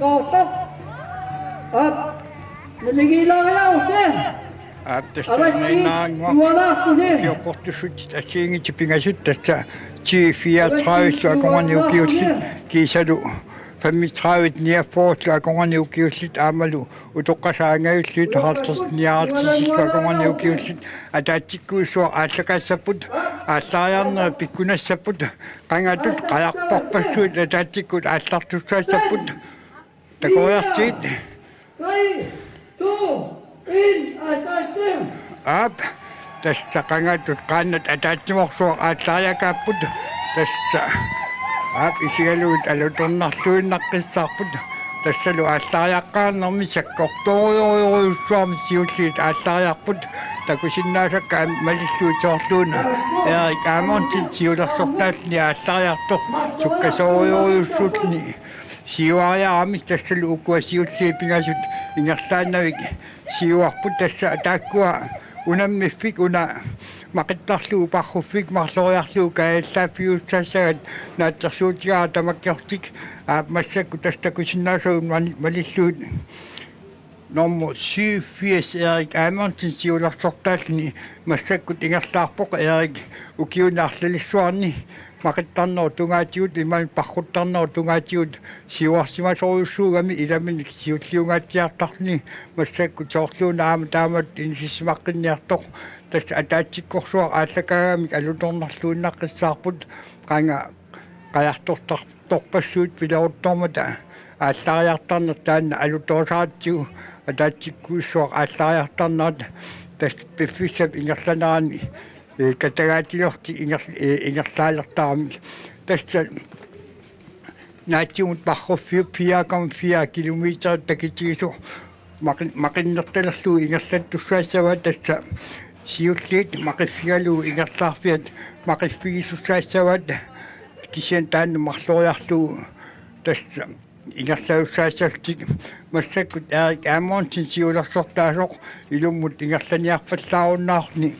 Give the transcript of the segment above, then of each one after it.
Kotok. At naligilaw na uste. tässä kiokortusut asiingi pingasut tässä ti 34 konganiukiussit kiisalu 35 niafortla konganiukiussit amalu utoqqasaangayullit hartas niartisiswa konganiukiussit ataatsikkuusua aallakassaput аассаариарнера пиккунассаппут qangatut qalarparpassuut ataatsikut aallartussassapпут такояртиит 3, 2, 1, атаатем. ап тасса qangatut qaannat ataatsimorsuа ааllaariakaapпут тасса ап исигалуут алуторнарлуиннаққиссаарпут тассалу ааllaariaqqaarnermi sakkortorioriussуарми сиуллиит ааllaariarput такусиннаасакка малиллуутоорлууна эрик аамонтин сиулерсортаални ааllaariartor суккасоориуссуутни сиуариарами тассалу уккуа сиуллии пингасут ингерлааннавик сиуарпут тасса тааккуа унаммиффик уна мақиттарлуу парруффик марлориарлуу кааллааффиуссаассагат наатсерсуутигаа тамаккертик массакку тастакусиннаасагун малиллуут номер 87 Erik Amundsen сиулерсортаални массаккут ингерлаарпоқ Erik укиунаарлалиссуарни мақиттарнер тунгаатиут иман парруттарнер тунгаатиут сиуарсимасориуссуугами иламиник сиуллиунгаатсиартарни массакку тоорлуунаама таамат инсиссимаққинниартоқ тас атаатсиккорсуар ааллакаагамик алуторнарлуиннаққиссаарпут қанга қаярторторпассуут пиларуттормата ааллаариартарнер таанна алуторсаатсигу атаатсиккуиссуар ааллаариартарнаат тас пиффисап ингерланерани катагаатилорти ингерлаалертаарами тасса наатсиумут парруффиу 4,4 километр такитигису мақиннерталерлуу ингерлаттуссаассава тасса сиуллиит мақиффигалуу ингерлаарфиат мақиффигисуссаассават кисиан таанна марлориарлуу тасса ингерлауссаассалтик массаккут Erik Amundsen сиулерсортаасоқ илуммут ингерланиарфаллааруннаарни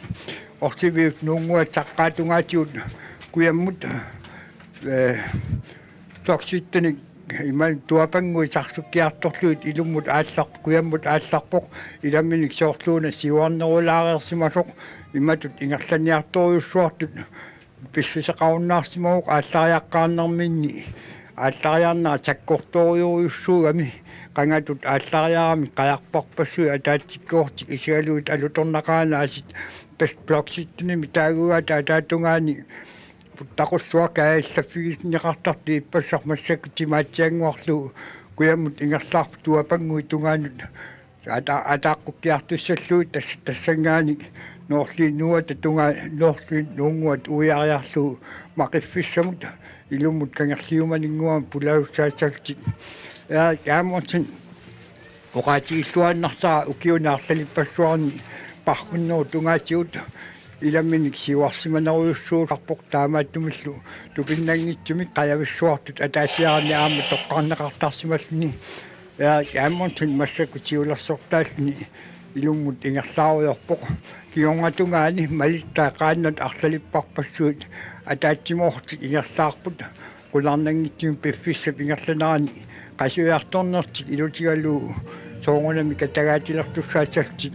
ортивиут нунгуатсаққаатунгаатиут куяммут токситтани иман туапангуи сарсуккиарторлуут илуммут ааллар куяммут аалларпоқ иламминик соорлууна сиуарнерулаареерсимасоқ иматут ингерланиарториуссуартут писсусеқаруннаарсимагоқ ааллариаққаарнэрминни ааллариарнаа таккорториуриуссуугами qangatut ааllaariarami qajarparpassui ataatsikkoortik isigaluut alutornaqaanaassit tas bloksittуними таагугаата атаатунгаани puttaqussuaq kaallaffigисниqartarti иппассармассакку тимаатсиангуарлу куяммут ингерлаарпу туапангуи тунгаанут атааққуккиартуссаллуут тассангааник ноорли нуата тунга ноорли нунгуат уяариарлу мақиффиссамут илуммут кангерлиуманингуам пулауссаасалтик Erik Amundsen оқаатигиллуаннартаа укиунаарлалиппассуарни пархуннуу тунгаатиут иламминик сиуарсиманериуссуусарпоқ таамааттумиллу тупиннангитсумик қаявиссуартут атаасиарни аама тоққарнеқартарсималлни Erik Amundsen массакку сиулерсортаални илуммут ингерлааруйорпоқ кионгатунгаани малиттаа qaannat арлалиппарпассуут атаатсимоортик ингерлаарпут qulарнангитсум пиффиссап ингерланерани qasuiartornertik ilutigaluu soongunami katagaatilertussaassartik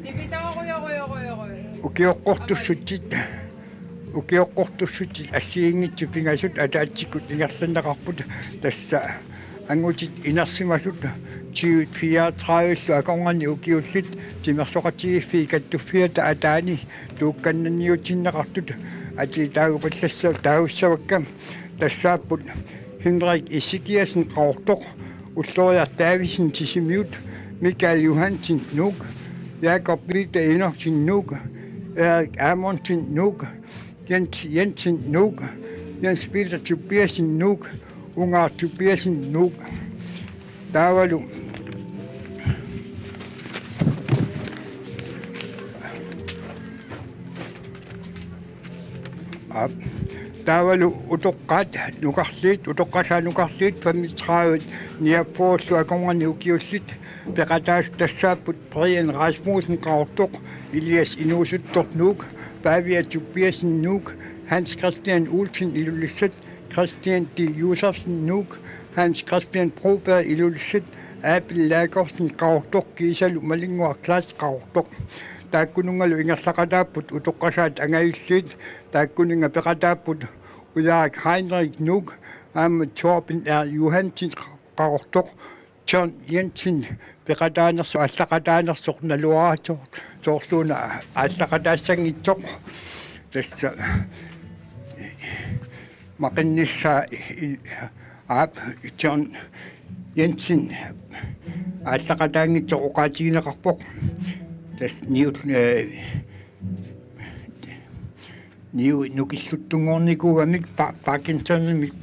ukiоққортуссутит ассиингитсу пингасут атаатсиккут ингерланеқарпут тасса ангутит инерсимасут 34 аконгани укиуллит тимерсоқатигиффи каттуффиата атаани туукканнаниутиннеқартут ати таагупаллассаа тааgussаваккам тассааппут Henrik Ezekielsen Qauertoq Ulloriar Davidsen Tisimiut Michael Johansen Nuuk Jakob Wilde Enoksen Nuuk Erik Amundsen Nuuk Jens Jensen Nuuk Jens Peter Tobiasen Nuuk Ungar Tobiasen Nuuk Davalu Tavalu utoqqaat nuqarliit utoqqasaanuqarliit 35 niappoorlu akongani ukiullit peqataas tassaapput Brian Rasmussen Qauertoq Elias Inuusuttornuuk Pavia Tobiasen Nuuk Hans Christian Olsen Ilulissat Christian D. Josefsen Nuuk Hans Christian Broberg Ilulissat aapillaakorsin qaortoq kiisalu malinguarklaas qaortoq taakkunungalu ingerlaqataaput utoqqasaat angayulliit taakkuninga peqataaput ulaarik Heinrich Nuuk aama Torben Johansen qaortoq John Jensen peqataanersu allaqataanersoq naluaraatoq soorluuna allaqataassangitsoq tassa maqinnissaa aap John Jensen allaqataangitsoq uqaatigineqarpoq tas niu nukilluttungoornikuugamik Parkinsonimik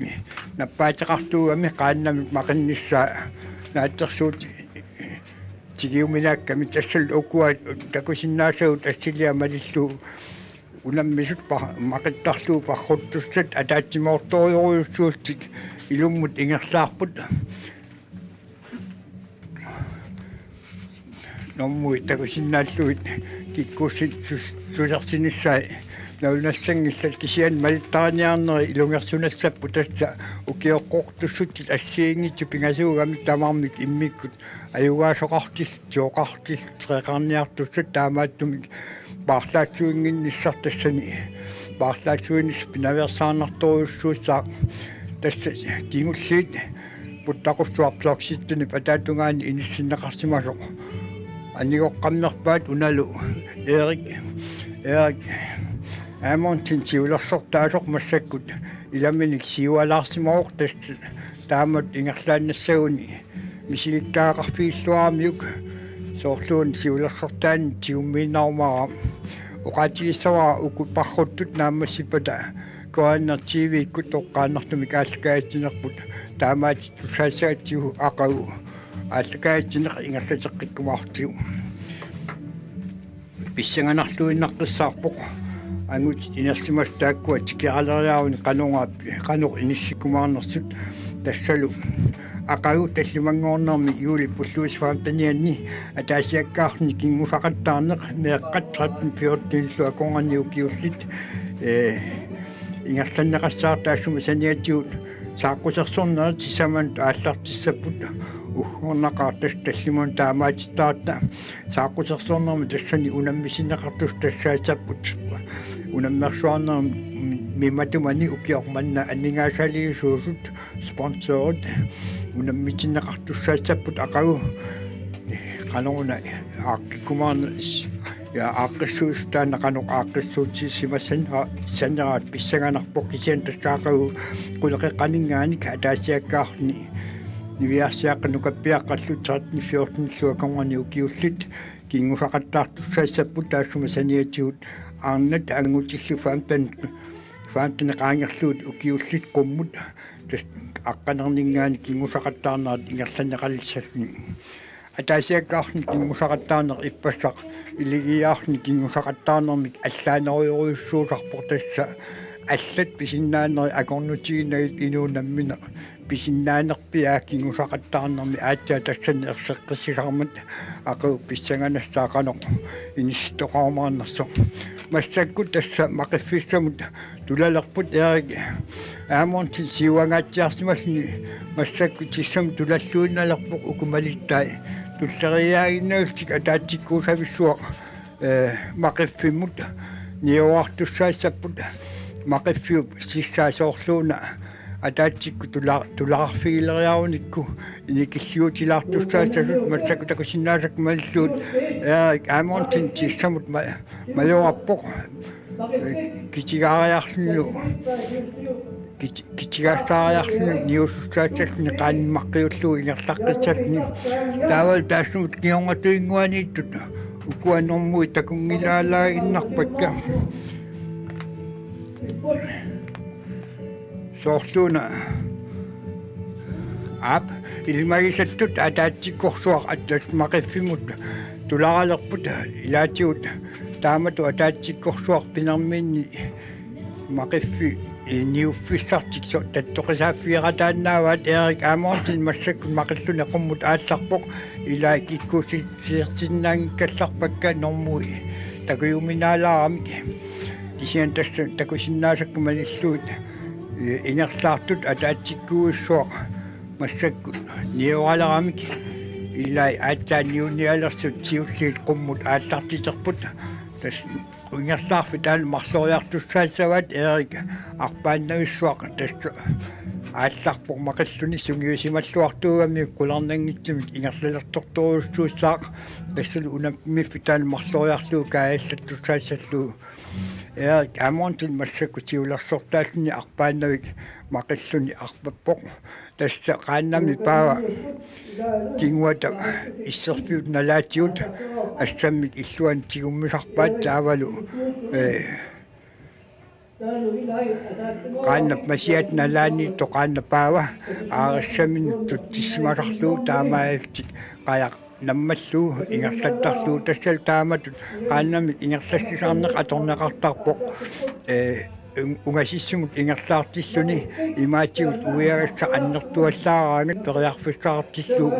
nappaatеqartuugamik qaannamik maqinnissaa naattersuut tigiuminakkami tassal ukua takusinnaasau tassilia malillu unammisut maqittarluu parruttussat ataatsimortorioruyussuuttik ilummut ingerlaarput nommui takusinnaalluit kikkussit sulersinissai naulnassangillal kisian malittaraaniarneri ilungersunassappu tassa ukioqqortussuttit assiingitsu pingasuugamik tamarmik immikkut ajugaasoqartis tioqartis treqarniartussat taamaattumik paarlaatsuinginnissartassani paarlaatsuinnis pinaversaarnartoriussuussaa tassa kingulliit puttaqussuarplorsittuni pataatungaani inissinneqarsimasoq annigoqqammerpaat unalu Erik Amundsen siulersortaasoq massakkut ilaminik siualaarsimooq tassa taamat ingerlaannassaguni misilittaaqarfiilluarmiuk soorluun siulersortaani tiummiinnaarmara uqaatigissaraa ukuparruttut naammassipata koannertiiviikkut toqqaannartumik aallakaatinerput taamaati tusaassaatsigu aqagu ааллакаатсинеқ ингерлатеққиккумаарtiu писсанганарлуиннаққиссаарпоқ ангут инерсимас тааккуа тикиалериааруни қануқ иниссиккумаарнерсут тассалу ақагу таллимангоорнерми юули пуллуисфаамтанианни атаасиаккаарни кингусақаттаарнеқ меэққаттраппин пиортиллу аконгани укиуллит ингерланнеқассаартаассума саниатиут сааққусерсорнера тисаман ааллартиссаппут ухорнақартас таллимун таамаатиттаатта сааққусерсорнерми тассани унаммисинеқартус тассаасаппут унаммерсуарнер миматумани укиорманна аннингаасалигисуусут спонсорот унаммитинеқартуссаасаппут ақагу каноруна аақкиккумаарнерис я аақкиссуустаана каноқ аақкиссуутсимасан саннераат писсаганарпоқ кисиан тассаақагу қулеқеққанингаани каатаасиаккаарни нивиарсиаққанукаппиаққаллут 13-14 конгани укиуллит кингусақаттаартуссаассаппут таассума саниатигут аарнат ангутиллу фаантанеқаангерлуут укиуллит қуммут тас аққанернингаани кингусақаттаарнерат ингерланеқалиссални атаасиаккаарни кингусақаттаарнер иппассақ илигиаарни кингусақаттаарнермик аллаанериоруйуссуусарпор тасса аллат писиннаанери акорнутигинагит инуунаммина писиннаанерпиаа кингусақаттаарнерми аатсаа тассани ерсеққиссисармат ақу писсанганассаақанеқ инистоқармаарнерсоқ массаккут тасса мақиффиссамут тулалерпут Эрик Амundsen сиуангаатсиарсимални массаккут тиссам тулаллуинналерпоқ укумалиттай туллериаагиннаустик атаатсиккуусависсуақ мақиффиммут ниуартуссаассаппут мақиффиуп сиссаасоорлууна атаатсикку тулаарфигилериаруникку иникиллиутилаартуссаассасут массаку такусиннаасак маллуут Amundsen тиссамут малуарпоқ китигаариарлу китигаассаариарлу ниусуссаассасни qaanimmaqqиуллуу ингерлаққиссални таавал таассумут кионгатуингуанииттут укуаннэрмуи такунгилаалагиннарпакка соорлууна ап илмагисаттут атаатсиккорсуар аттас мақиффимут туларалерпут илаатиут таамату атаатсиккорсуар пинерминни мақиффи ниуффиссартиксо таттоқисааффиератаанааваат Эрик Амundsen массакку мақиллуне қуммут аалларпоқ илаа киккуситсиерсиннаангкалларпакка нормуи такуйуминаалаарами кисиан тасса такусиннаасакку малиллуут инерлаартут атаатсиккуиссуақ массакку ниораларамик illai aataaniunialertut siulliit qummut aallartiterput tas ungerlaarfitaan marloriartussaassavat Erik arpaannavissuaq tas aallarpoq maqalluni sungiusimalluartuugami qularnangitsimik ingerlalertortoruussuussaaq tassulu unammifitaan marloriarluu kaajallattussaassalluu Erik amontin massakutiulersortaalluni arpaannavik maqalluni arpappoq tassa qaannami paava kinguata isserfiut nalaatiut assammik illuan tigummisarpaat taavalu qaannap masiat nalaani toqaannapaava aarassamin tutsissimasarluu taamaaltik qajaq nammallu ingerlattarluu tassal taamatut qaannami ingerlassisarneq atorneqartarpoq ungasissumut ingerlaartissuni imaatigut uiagassa annertuallaaraangat periarfissaqartilluu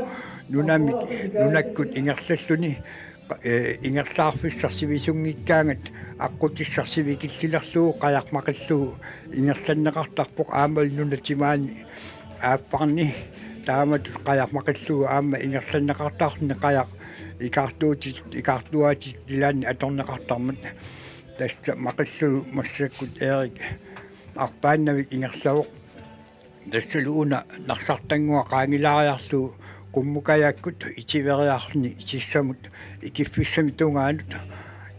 nunakkut ingerlalluni ingerlaarfissarsivisungikkaangat aqutissarsivikillilerluu qajaqmaqalluu ingerlanneqartarpoq aamal nunatimaani aapparni taamatut qajaqmaqalluu aama ingerlanneqartarni qajaq ikartuatit ilaanni atorneqartarmat tassa maqallu massakkut Erik arpaannavik ingerlavuq tassaluuna narsartangua qaangilariarluu qummukayakkut itiveriarni itissamut ikiffissami tungaanut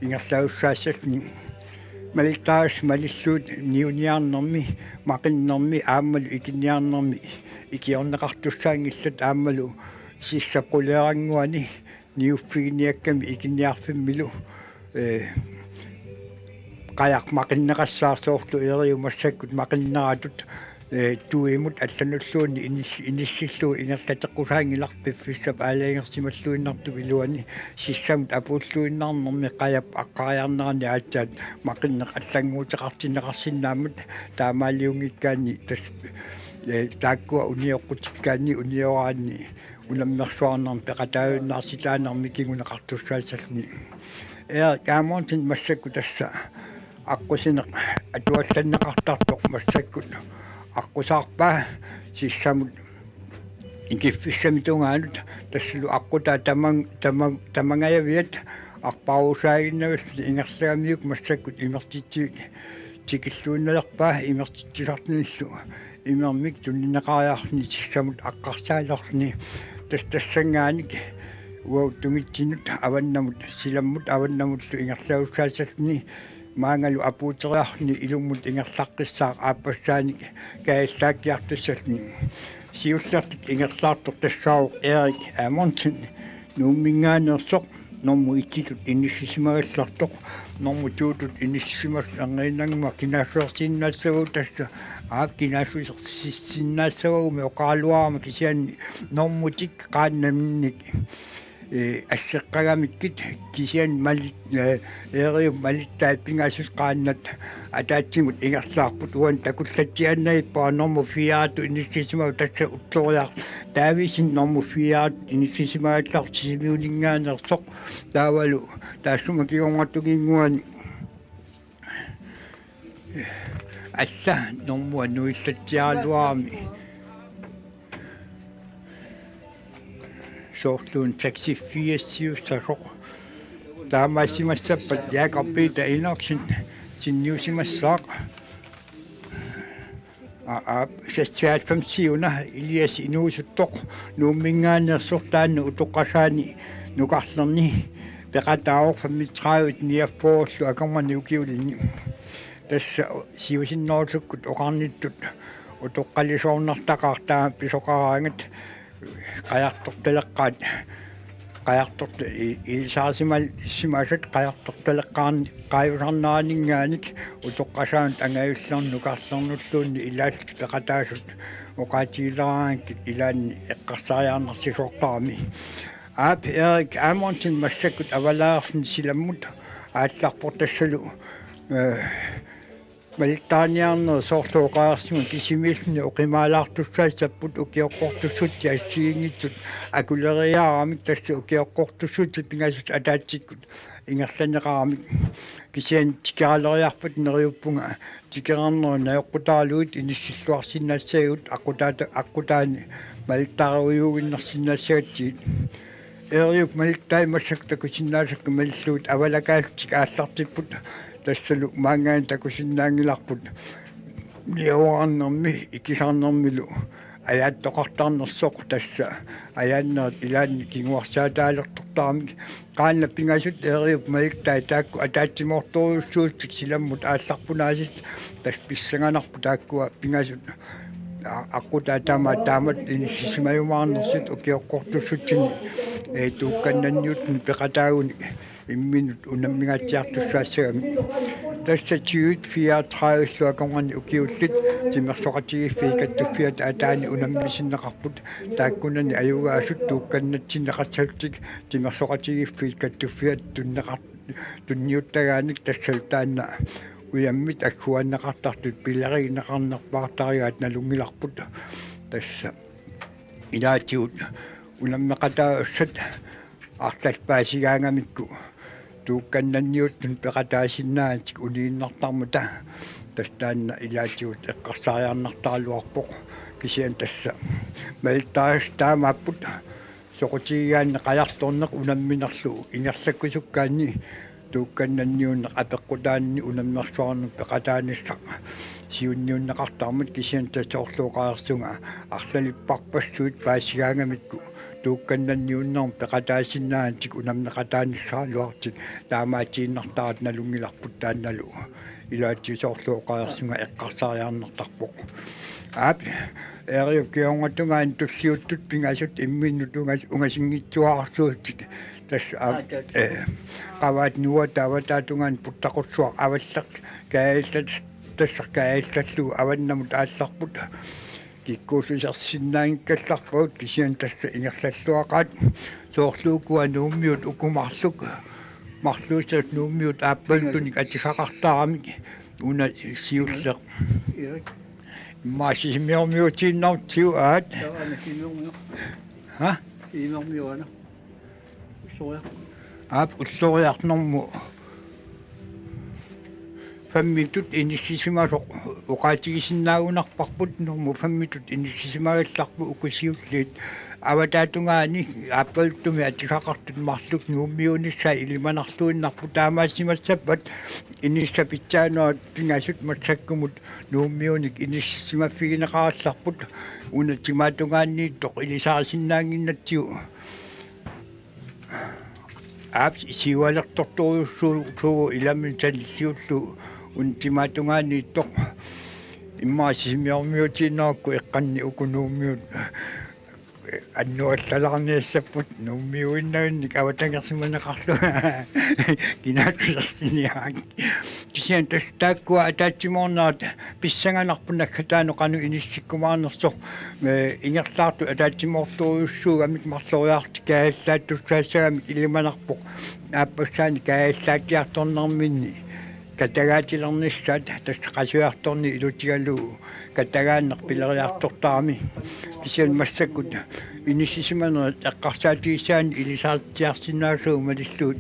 ingerlavussaassallni malittaas malilluut niuniarnermi maqinnermi aammalu ikinniarnermi ikiorneqartussaangillat aammalu sissaqquleeranguani niuffiginiakkami ikinniarfimmilu qajaq maqinneqassaarsoorlu Eriu massakkut maqinneratut tuimut allanulluuni inissilluu ingerlateqqusaangilarpiffissap aalaingersimalluinnartu iluani sissamut apulluinnarnermi qajap aqqariarnerani aatsaat maqinneq allanguuteqartineqarsinnaammat taamaaliungikkaani tas taakkua unioqqutikkaani unioraani unammersuarnermi peqataayunnarsitaanermi kinguneqartussaasallerni kaamoontin massakku tassa аққусинеқ атуалланнеқартарпоқ массаккут аққусаарпаа сиссамут ингиффиссами тунгаанут тассалу аққутаа тамангаявиат арпаарусаагиннавалли ингерлагамиук массаккут имертитсивик тикиллуинналерпаа имертитсисартниллу имермик туннинеқариарни сиссамут аққарсаалерни тассангааник уау тунгитсинут аваннамут силаммут аваннамутлу ингерлагуссаасални маангалу апуутериарни илуммут ингерлаққиссаа ааппассааник кааллааккиартуссални сиуллартут ингерлаартор тассаауқ Эрик амонтин нууммингаанерсоқ норму ититут иниссисимагаллартоқ норму туутут иниссисимас ангииннангма кинаассуарсииннаассагуу тасса аап кинаассуисерсиссиннаассагуу меоқаалуарма кисианни нормутик qaannamnik ассеққагамиккит кисиан малит Eriu малиттаат пингаасус qaannat атаатсимут ингерлаарпут уан такуллатсианнаиппаа норму фиаату иниссисимаа татса утториар таависин норму фиаат иниссисимааллартисимиулингаанерсоқ таавалу таассума кигонгаттугингуани алла норму ануиллатсиаалуарми соорлуун таксиффиассиуссасоқ таамаасимассаппат яакарпиита иноксин синниусимассаақ сассаатфамсиуна илиас инуусуттоқ нууммингаанерсор таанну утоққасаани нукарлерни пеқатаавор фаммитраавит ниаффоорлу акормани укиулини тасса сиусинноорсуккут оқарниттут утоққалисоорнартақартаа писоқараангат qajartortaleqqaat qajartort ilsaarsimal simasat qajartortaleqqaarni qaayusarnaaninnganik utoqqasaanut angayullernukarlernulluunni ilaallik peqataasut uqaatiileraangkit ilaanni eqqarsariarnersisortarami aap Erik amontin massakkut avalaarni silammut aallarpor tassalu малтааниарнер соорлуоқаарсима кисимиллни оқимаалаартуссаассаппут укиоққортуссут яассигингитсут акулериаарамик тасса укиоққортуссут пингасут атаатсиккут ингерланеқарамик кисиан тикаалериарпут нериуппунга тикерарнер наёққутаалуут иниссиллуарсиннаассагут аққутаани малтаруйугиннарсинассаатсиит эриуп малтаймассак такусиннаасак маллуут авалакаалтик ааллартиппут тассалу маангаан такусиннаангиларпут ниуарнэрми икисаарнэрмилу аяаттоқартаарнерсоқ тасса аяаннерат илаанни кигуарсаатаалертортаармик qaanna pingasut eriup maliktai taakku ataatsimortoruussuuttik silammut aallarpunaasит тас писсанганарпу тааккуа pingasut аққутаатаама таамат инissимаюмаарнерсит укиоққортуссутсини туукканнанниутни пеқатаагуни имминут унаммигаатсиартуссаассагами тассатигут 34 луаконгани укиуллит тимерсоқатигиффи каттуффиат атаани унаммисиннеқарпут тааккунани аюгаасут туукканнатсиннеқарсалтик тимерсоқатигиффи каттуффиат тунниуттагааник тассалтаанна уяммит аккуаннеқартартут пилеригинеқарнерпаартаригаат налунгиларпут тасса илаатигут унаммеқатаассат арлалпаасигаангамикку туукканнанниуттун пеқатаасиннаатик улииннартармута тастаанна илаатигут эққарсариарнартаалуарпоқ кисиан тасса малтаас таамааппут соқутигигаанне қаярторнеқ унамминерлу ингерлаккусуккаанни туукканнанниунне апеққутаанни унаммерсуарну пеқатаанисса сиунниуннеқартармут кисиан тассоорлууқаерсунга арлалиппарпассуут паасигаангамикку туукканнанниуннерм пеқатаасиннаатик унамнеқатааниссаалуартик таамаатииннартарат налунгиларпут таанналу илаатсисоорлууқаерсунга эққарсариарнертарпоқ аап эриуп кионгатунгаан туссиуттут пингасут имминнутунгас унгасингитсуаарсуутик тасса qavaat nuwa taavatatungaan puttaqussuaq avallaq kaallат тассаркааллаллу аваннамут аалларпут киккуусусерсиннаангкалларпут кисиан тасса ингерллуақаат соорлуукуа нууммиут укумарлук марлуусат нууммиут ааппалтуник атисақартаарамик уна сиуллеқ маасисимиормиутииннартиу аат ха имэрмиуана соя аап уллориарнэрму фаммитут иниссисимасоқ уқаатигисиннаагунарпарпут норму фаммитут иниссисимагалларпу укусиуллиит аватаатунгаани ааппалтуми атисақартут марлук нууммиунissaа илиманарлуиннарпу таамаассимассаппат иниссапитсааноат пингасут массаккумут нууммиуник иниссисимаффигинеқаралларпут унатимаатунгааннииттоқ илисаарсиннаангиннатсиу аап сиуалертортуруссуу иламин таллиуллу унтимаатунгааннииттоқ иммаасисимиормиутииннаакку эққанни укунууммиут аннуаллаларниассаппут нууммиуиннагинник аватангерсиманеқарлу кинаатусерсиниаак кисиан тастааккуа атаатсимоорнаат писсанганарпунаккатаану қану иниссиккумаарнерсо ингерлаарту атаатсимоорторуйуссууг амик марлориарти кааллааттуссаассагамик илиманарпоқ ааппассаани кааллааккиарторнарминни катагаатилерниссаат тассақасуарторни илутигалуу катагааннер пилериартортаарми кисиан массаккут иниссисиманерат эққарсаатигисаани илисаартиарсинаасуу малиллуут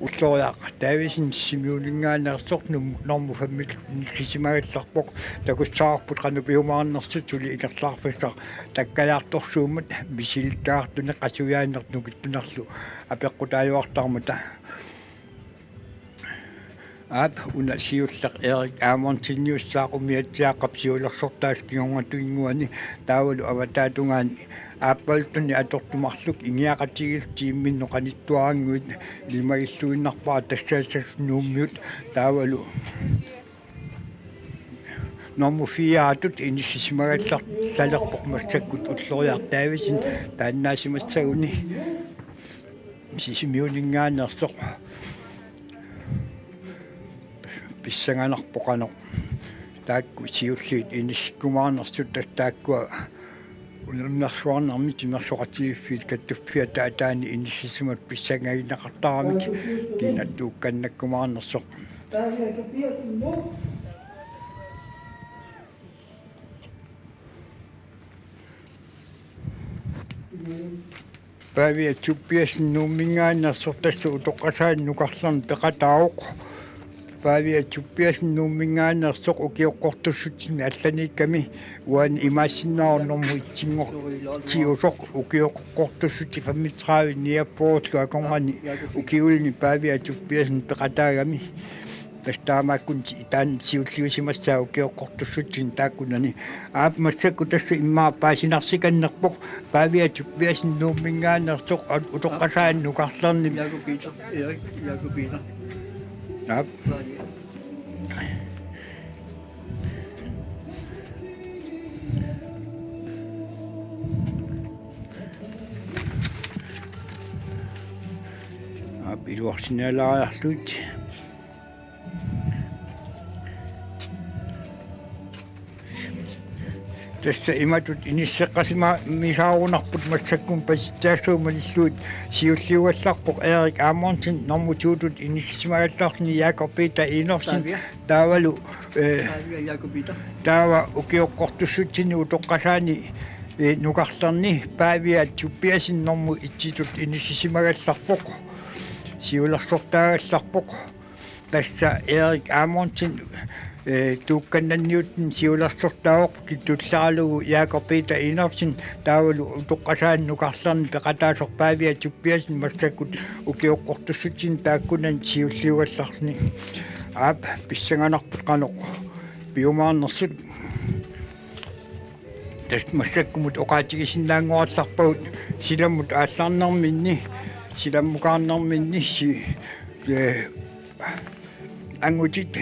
уллориақ таависин симиулингаанерсорнум норму фаммит иниссисимагалларпоқ такуссаарпут қану пиумаарнерсутули икерлаарфассаа таккалаарторсуумат мисилтаартуне қасуяаннертнукиттунарлу апеққутааюартармута аап уна сиуллақ эрик аамонтинниуссаақумиатсааққап сиулерсортаас киунгатуингуани таавалу аватаатунгаани ааппалтуни атортумарлук иниақатигил тиимминно қаниттуарангуит лимагиллуиннарпаа тассаассас нууммиут таавалу норму фиаатут иниссисимагаллар салерпоқ массаккут уллориартаависин тааннаасимассагуни сисимиулингаанерсоқ писсанганарпоқано таакку сиуллиит иниссиккумаарнерсут тастааккуа улернарсуарнарми тимерсоқатигиффит каттуффиа таатаани иниссисимат писсангагинеқартаарамик кинаттуукканнаккумаарнерсоқ павиа туппиас нууммингааннерсортассу утоққасаан нукарларн пеқатаоқ Pavia Chupias Numingan, Sok Okiokorto shooting at Lanikami, one imaginal no muchingo, Chiosok, Okiokorto shooting from Mitra near Port, Lakomani, Ukiuli Pavia Chupias and Peratagami. Tama kun itan siusiusi masa Okiokorto shooting takunani. Up Masakutas in my passion of second book, Pavia Chupias Numingan, Sok Utokasan, Nukasan, Jacobina. Up. Biluarsinala arlut. Tässä imatut inisseqasima misaarunarput massakkum pasittaassuumalilluut siulliuallarpoq Erik Amundsen normututut inissimagallarni Jakob Peter Inorsen taavalu Jacobina. taava ukioqqortussutsini utoqqasaani nukarlarni Pavia Chupiasin normu itsitut inissimagallarpoq siularsortaagallarpoq tassa Erik Amundsen tuukkannanniutten siularsortaoq kittullaalugu Jakob Peter Inorsen taavalu utoqqasaan nukarlarni peqataasoq Pavia Chupiasin massakut ukioqqortussutsin taakkunan siulliugallarni aap pissanganarput qanoq piumaarnersut tas massakkumut oqaatigisinnaanguarlarpagut silammut aallarnarminni silammukaarnarminni angutit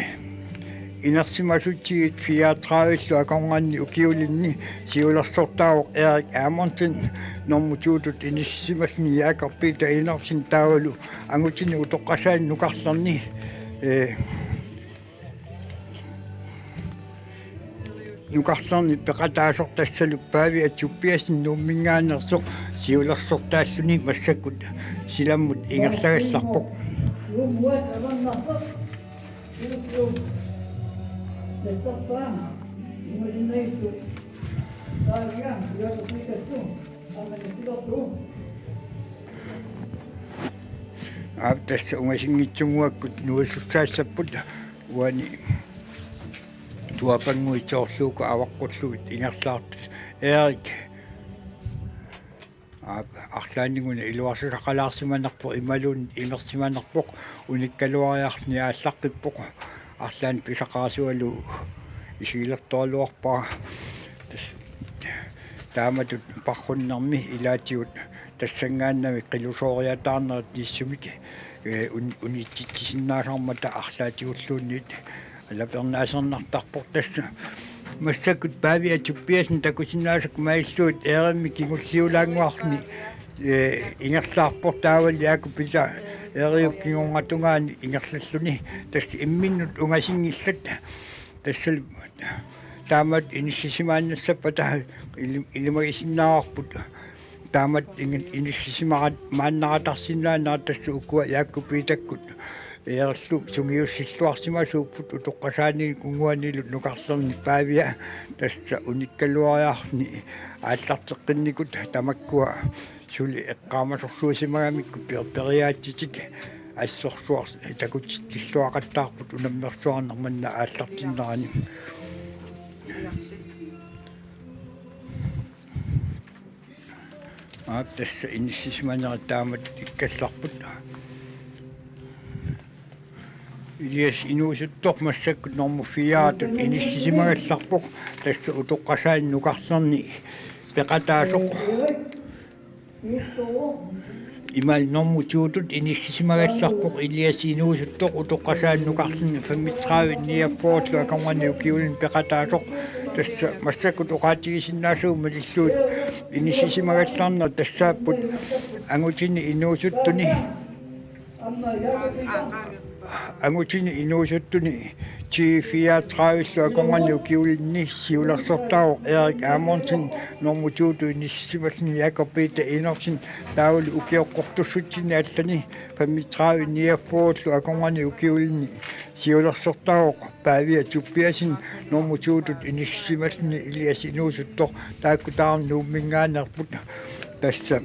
inersimasutsigit 34 akonganni ukiulinni siulersortaaroq Erik Amundsen normututut inissimasni Jakob Peter Inorsen taavalu angutini utoqqasaan nukarlarni nukarlarni peqataasoq tassalu Pavia Chupiasin nuummingaannersoq siulersortaassuni massakut silammut ingerlagallarpoq tässä ungasingitsunguakkut nuussussaassaput uani tuapanguitsoorluuku avaqqullugut ingerlaartut Erik арлаанигуна илуарсусақалаарсиманарпо ималуун имерсиманарпоқ униккалуариарни ааллаққиппоқ арлаан писақаасуалу исигилерторлуарпаа тааматут парруннарми илаатиут тассангааннами қилусоориатаарнерат ниссумик унитситсиннаасармата арлаатиуллуунниит алапернаасернартарпор тасса массакут Pavia Chupiasin такусиннаасак маиллуут eerimmi kingulliulaanguarni ingerlaarpor taawal Jakob Peter eeriukkingungatugaani ingerlalluni tassa imminnut ungasingillat tassal taamat inissisimaannassapata ilimagisinnaarput taamat inissisimarat maannaratarsinnaanaa tassa ukkua Jakob Peterkut eerlu sungiussilluarsimasuupput utoqqasaani kunguanilut nukarlerni Pavia tassa unikkaluariarni aallarteqqinnikut tamakkua suli eqqaamasorsuusimagamikku periaatitik assorsuar takutsilluaqattaarput unammersuarnermanna aallartinnerani tassa inissisimanera taamat ikkallarput Ilias inuusuttoq massakkut normuffiaatut inissisimagalarpoq tassa utoqqasaan nukarlerni peqataasoq imal normututut inissisimagalarpoq Ilias inuusuttoq utoqqasaan nukarlerni 35 niappoorlu akongani ukiulin peqataasoq tassa massakkut oqaatigisinnaasuummalilluut inissisimagalarner tassaapput angutini inuusuttuni angutini inuusuttuni 34 akongani ukiulinni siulersortaaroq Erik Amundsen normutuutu inissimalni Jakob Peter Inorsen taavalu ukioqqortussutsinni allani 35 niappoorlu akongani ukiulinni siulersortaaroq Pavia Chupiasin normutuutut inissimalni Ilias inuusuttoq taakkutaarnuummingaannerput tassa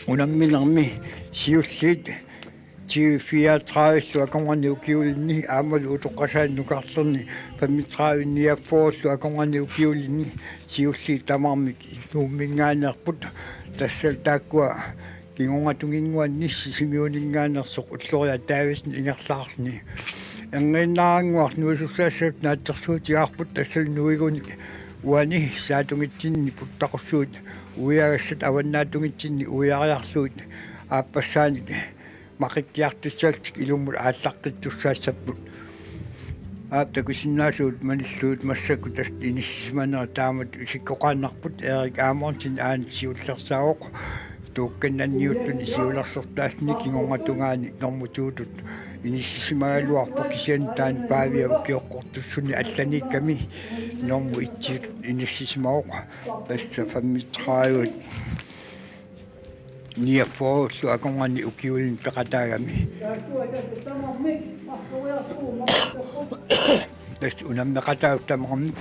unamminermi siulliit 34 akongani ukiulini amal utoqasaan nukarlerni 35 akongani ukiulini siulli tamarmik nuumingaanerput tassal taakkua kingongatunginguanni simiuninngaanersoq ulloriа taavisni ingerlaarni ангиннаангуар нуисуссаассаат нааттерсуутиаарпут тассал нуигуник уани саатунгитсинни путтақорсуут уяагассат аваннаатунгитсинни уяариарлуут ааппассааник мақиккиартуссаалтик илуммут ааллаққиттуссаассаппут аптакусиннаасуут маниллуут массаку таст иниссиманера таамат исиккоқааннарпут эрик ааморнтин аан сиуллерсаавоқ туукканнанниуттуни сиулерсортаални кингонгатунгаани нормутуутут иниссимагалуарпу кисиантаан паавиа укиоққортуссуни алланикками норму итсиут иниссимаоқ тасса фаммитрааюут ниафооллу аконгани укиулин пеқатаагами тас унаммеқатаавтамарми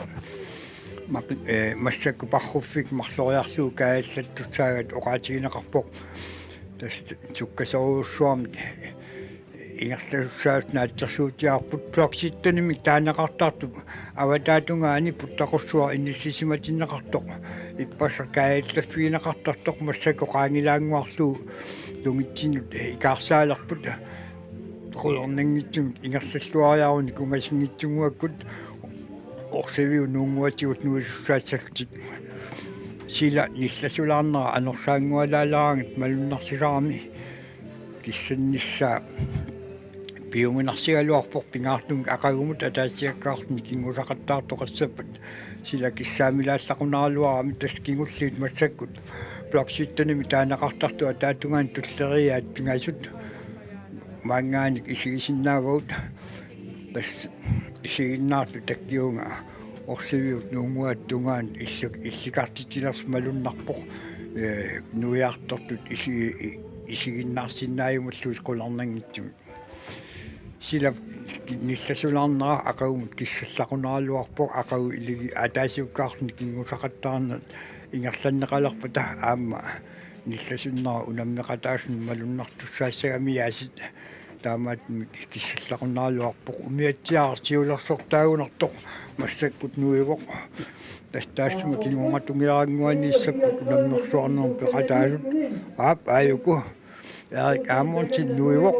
массакку парруффик марлориарлуу кааллаттуссаагат оқаатигинеқарпоқ тас суккасоруссуарми ингерлассаат наатсерсуутиарпут плокситтаними таанеқартарту аватаатунгаани путтақорсуа иниссисиматиннеқартоқ иппасса кааллаффигинеқартартоқ массаку qaangilaanguarluu тунгитсинут икаарсаалерпут холорнангитсум ингерллуариаруни кунгасингитсугуаккут орсевиу нуунгуатиут нуисуссаассалтик сила нилласулаарнера анорсаангуалаалаагат малуннарсисаарми киссаннissaa пиуминарсигалуарпор пингаартунг акагумут атаассиаккаартни кингусақаттаартоқассаппат сила киссаамилааллақунаралуарами таскингуллиит массаккут блокситтаними таанеқартарту атаатунгаан туллериаат пингаасут мангааник исигисиннааваут тас исигиннаарту таккиунга орсивиут нуумуат тунгаан илликартитилерс малуннарпоқ нуяартортут исигиннаарсиннааюмуллуут qulornangitсуми сила нилласулаарнера акагумут киссаллақунаралуарпоқ акагу илиги атаасиуккаарни кингусақаттаарнат ингерланнеқалерпата аама нилласуннера унаммеқатаасун малуннартуссаассагами яасит таамаат киссаллақунаралуарпоқ умиатсиаартиулерсортаагунартоқ массаккут нуивоқ тастаассума кингонгатунгиарангуанииссаппут унаммерсуарнерум пеқатаасут аап аюку эрик аамонтин нуивоқ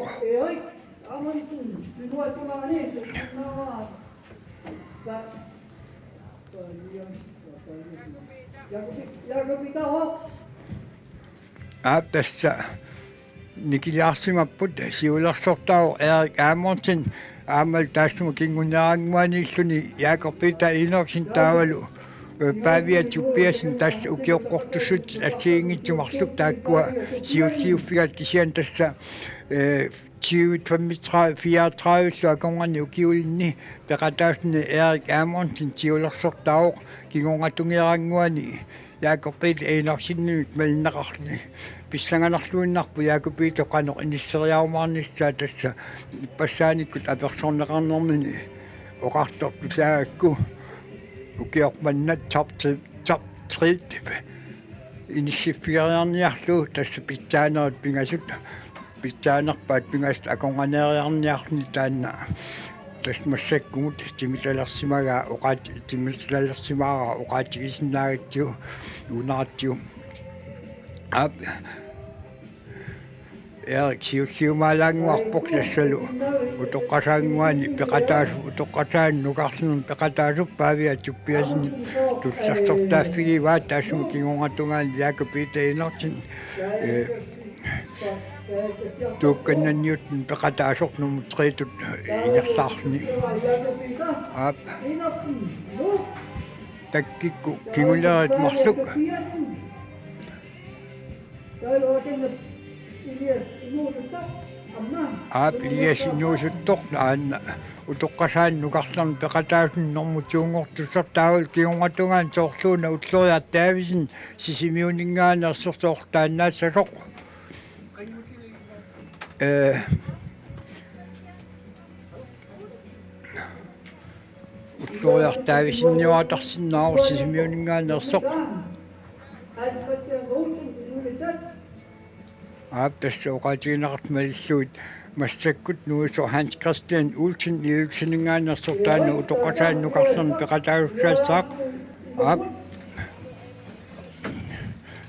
тасса никилаарсимаппут сиулерсортаав эрик аамонтин аамал таассума кингунеарангуанииллуни яакорпита иноксин таавалу павиа туппиасин тасс укиоққортуссут ассиингитсумарлук тааккуа сиуллиуффигат кисиан тасса 34 аконгани укиулинни пеқатаасни эрик аамонтин сиулерсортаавоқ кингонгатунгиарангуани яакорпит эйнарсиннуит малнеқарни писсанганарлуиннарпу яакупиито қано иниссериарумаарниссаа тасса пассааниккут аперсорнеқарнэрмини оқарторту саагакку укиорманнат топ 3 иниссиффиариарниарлуу тасса питсаанерат пингасут питсаанерпаат пингаст аконганериарниарни таанна тас массаккумут тимиталерсимага оқаат тимиталерсимаара оқаатигисиннаагатсиу унаартиу ап эрик сиуллиумаалаангуарпоқ тассалу утоққасаангуани пеқатаасу утоққасаан нукарлернун пеқатаасу паавиа туппиасини туллартортааффигиваат таассума кингонгатунгаан яакупиитаинертин туукканнанниуттун пеқатаасорнуму триитут ингерлаарни ап таккикку кингулерат марлук ап илиасинуусуттор аанна утоққасаан нукарлерн пеқатаасун нормутиунгортуссартаавал киунгатунгаан соорлууна уллориар таависин сисимиунингаанерсортоортааннаассасоқ уллориар таависинниуатарсиннаару сисимиунингаанерсоқ аап тассооqaатигинеқарт малиллуит массаккут нуусо Hans Christian Olsen иусинингаанерсортаана утоққасааннукарлерни пеқатаагуссаассаақ ап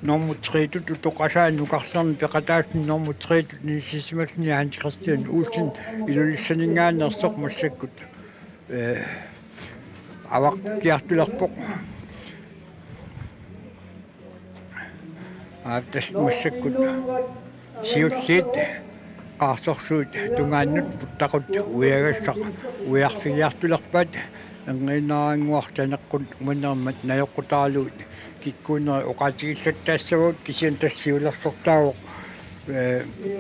нормутритут утоққасааннукарлерни пеқатаагусни нормутритут нисисимални Hans Christian Olsen илулиссанингаанерсоқ массаккут аваққиартулерпоқ тас массаккут сиуллиит qaarsorsuut tungaannut puttaqut uiagassaq uiarfigiartulerpaat anginaanguartaneqqut umanermat najoqqutaaluut kikkuuneri oqatigillаттаассавут кисиан тассиулерсортаавоқ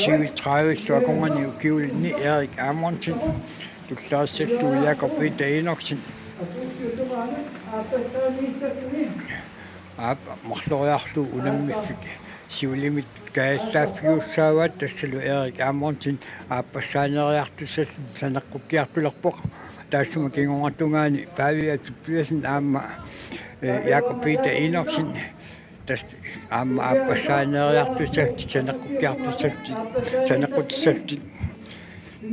TV30 аконгани укиулни Erik Amundsen туллаассаллу Jakob Peter Enoksen марлориарлу унаммиффик сиулимит кааллааффиуссааваат тассалу Erik Amundsen ааппассаанериартуссал санеққуккиартулерпоқ таассума кингонгатунгаани паавиатуппиасин аама Jakob Peter Enoksen тас аама ааппассаанериартуссал санеққуккиартуссал санеққутсалти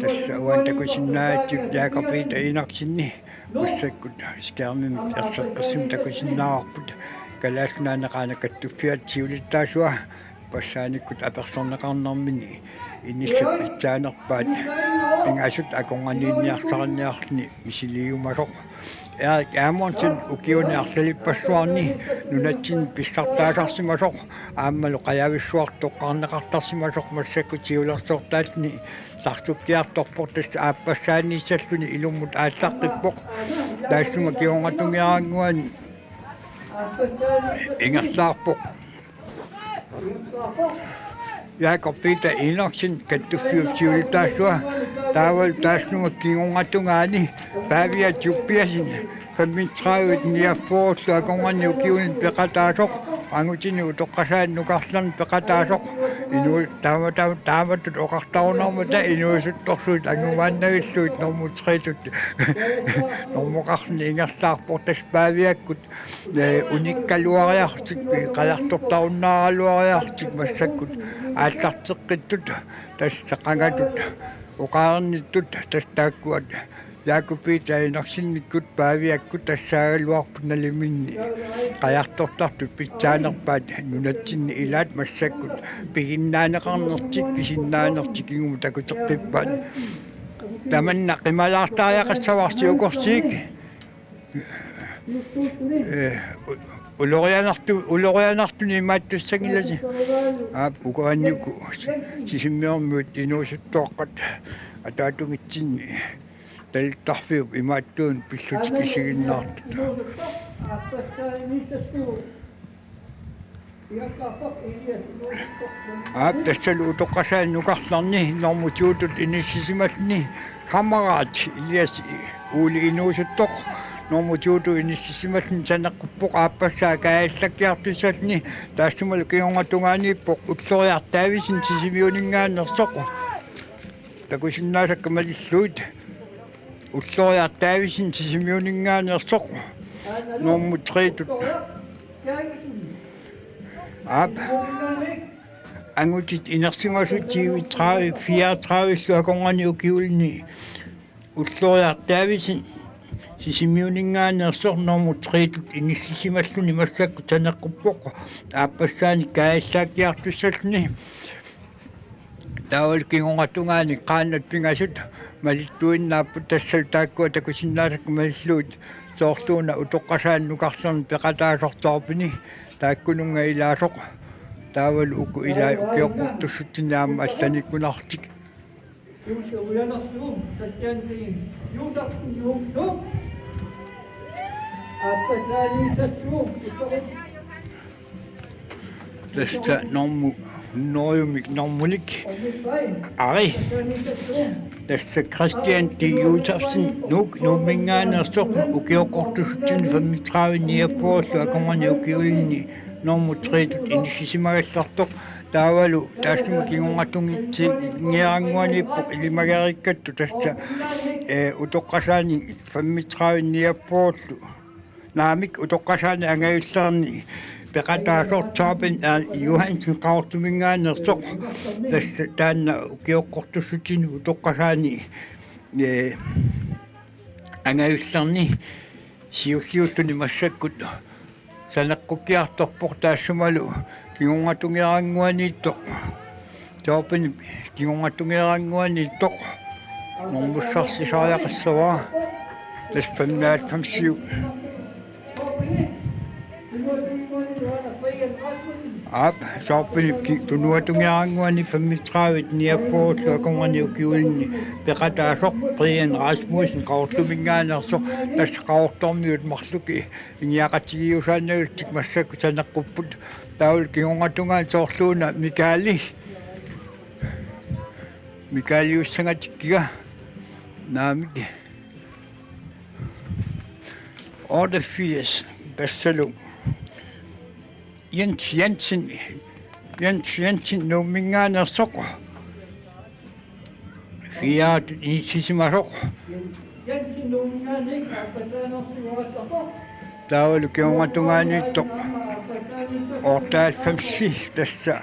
тасса уантакусиннаатип Jakob Peter Enoksenни уссаккут скермимит ерсеққиссим такусиннаарпут калааснаанеқаанакаттуффиат сиулиттаасуа пассааниккут аперсорнеқарнэрмини иннissapпитсаанерпаат ингасут аконганиинниарсаранниарлни мисилиумасоқ Erik Amundsen укиуниарлалиппассуарни нунатсин писсартаасарсимасоқ ааммалу қаявиссуартоққарнеқартарсимасоқ массакку тиулерсортаални сартуккиарторпор тас ааппассааниссаллуни илуммут ааллартиппоқ таассума кионгатунгиарангуани ингерлаарпоқ Jakob Peter Enoksen kattuffiutsiulitaassua taawal taassuma kingongatungaani paaviatuppiasin 35 niaffoorlu akongani ukiunin peqataasoq angutini utoqqasaannukarlarni peqataasoq inu taamatut oqartarunermata inuusuttorsuut angumaannavilluit normutreetut normoqarni ingerlaarpor tas paaviakkut unikkaluariartik qalartortarunnaaraluariartik massakkut ааллартеққиттут тассақанgatut оқаарниттут тастааккуат Jakob Peter Enoksenниккут паавиаккут тассаагалуарпут налиминни қаяртортартут питсаанерпаат нунатсинни илаат массаккут пигиннаанеқарнертик писиннаанертик ингума такутеққиппаат таманна қималаартааяқассаварси укорсиик улорианартуни мааттуссагиласи укуаннику сисиммиормуут инуусуттоаққат атаатунгитсинни талиттарфиуп имааттуун пиллутик исигиннаартут тассалу утоққасааннукарларни нормутиутут иниссисимални камараат илиас уули инуусуттоқ нормутиуту иниссисимални санеққуппоқ ааппассаа кааллаккиартуссални таассумалу кионгатунгааниппоқ уллориартаависин сисимиунингаанерсоқ такусиннаасакка малиллуут уллориартаависин сисимиунингаанерсоқ нормутреетут ап ангутит инерсимасут TV30 34 аконгани укиулни уллориартаависин сисимиунингаанерсоқ нормутреетут иниссисималлуни массакку танеққуппоқ ааппассаани кааллааккиартуссални таавал кингонгатунгаани qaannat pingasut малиттуиннааппут тассал тааккуа такусиннаасакку малиллуут соорлууна утоққасааннукарлерни пеқатаасорторпини тааккунунга илаасоқ таавал уку илаа укиоққуртуссутинаама алланиккунартик таста нормумик нормулик ари таста Christian de Josefsen нумингаанерсоқ укиоққуртуссутини 35 ниаппоорлу акомани укиулни нормутреетут иниссисимагаллартоқ таавалу таассума кингонгатунгитси нgiarangуаниппоқ илимагариккатту таста утоққасаани 35 ниаппоорлу наамик утоққасаани ангаюллаарни peqataasort Johansen qaortumingaannersoq tassa taanna ukiоққортуссутину тоққасаани ангаюссарни сиуллиуллуни массаккут санеққукиарторпор таассумалу кигунгатунгерангуаниитто таопани кигунгатунгерангуаниитто нормуссарсисааяқассаваа таспаннаат фамсиу ап таопани тунуатунгерангуани фаммитраавит ниаппоотлу аконгани укиулни пеқатаасоқ приен Расмусен qaortumingaanерсо тасса qaortormiut марлуки иниақатигиусаанагалтик массакку санеққуппут таул кигунгатунгаан соорлууна Микаалиуссангатиккига наамики Order 80 тассалу Jens Jensen numingaanерсоқ фиаат исисимасоқ таулу кигунгатунгаанииттоқ ортаал 50 тасса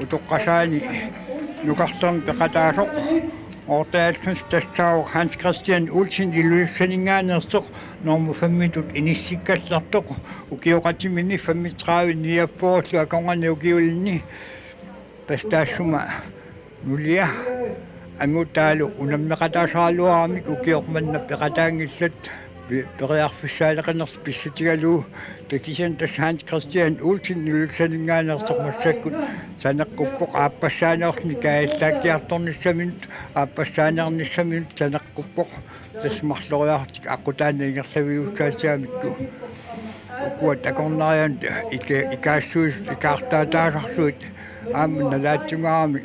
утоққасаани нукартарни пеқатаасоқ ортаалфас тассаавоқ Hans Christian Olsen илуиссанингаанерсоқ норму фаммитут иниссиккаллартоқ укиоқатимини 35 ниаппоорлу аконгани укиулни тастаассума нулиа ангутаалу унаммеқатаасаалуарамик укиоқманна пеқатаангиллат периарфиссаалеқинерс писсутигалуу такисан тас Hans Christian Olsen илуиссанингаанерсоқ массаккут санеққуппоқ ааппассааneorni кааллаакиарторниссаминут ааппассаанеарниссаминут санеққуппоқ тасмарлориартик аққутаанаингерлавиуссаасаамикку укуат акорнариан икаассуис икаартаатаасарсуит аама налаатсугаарами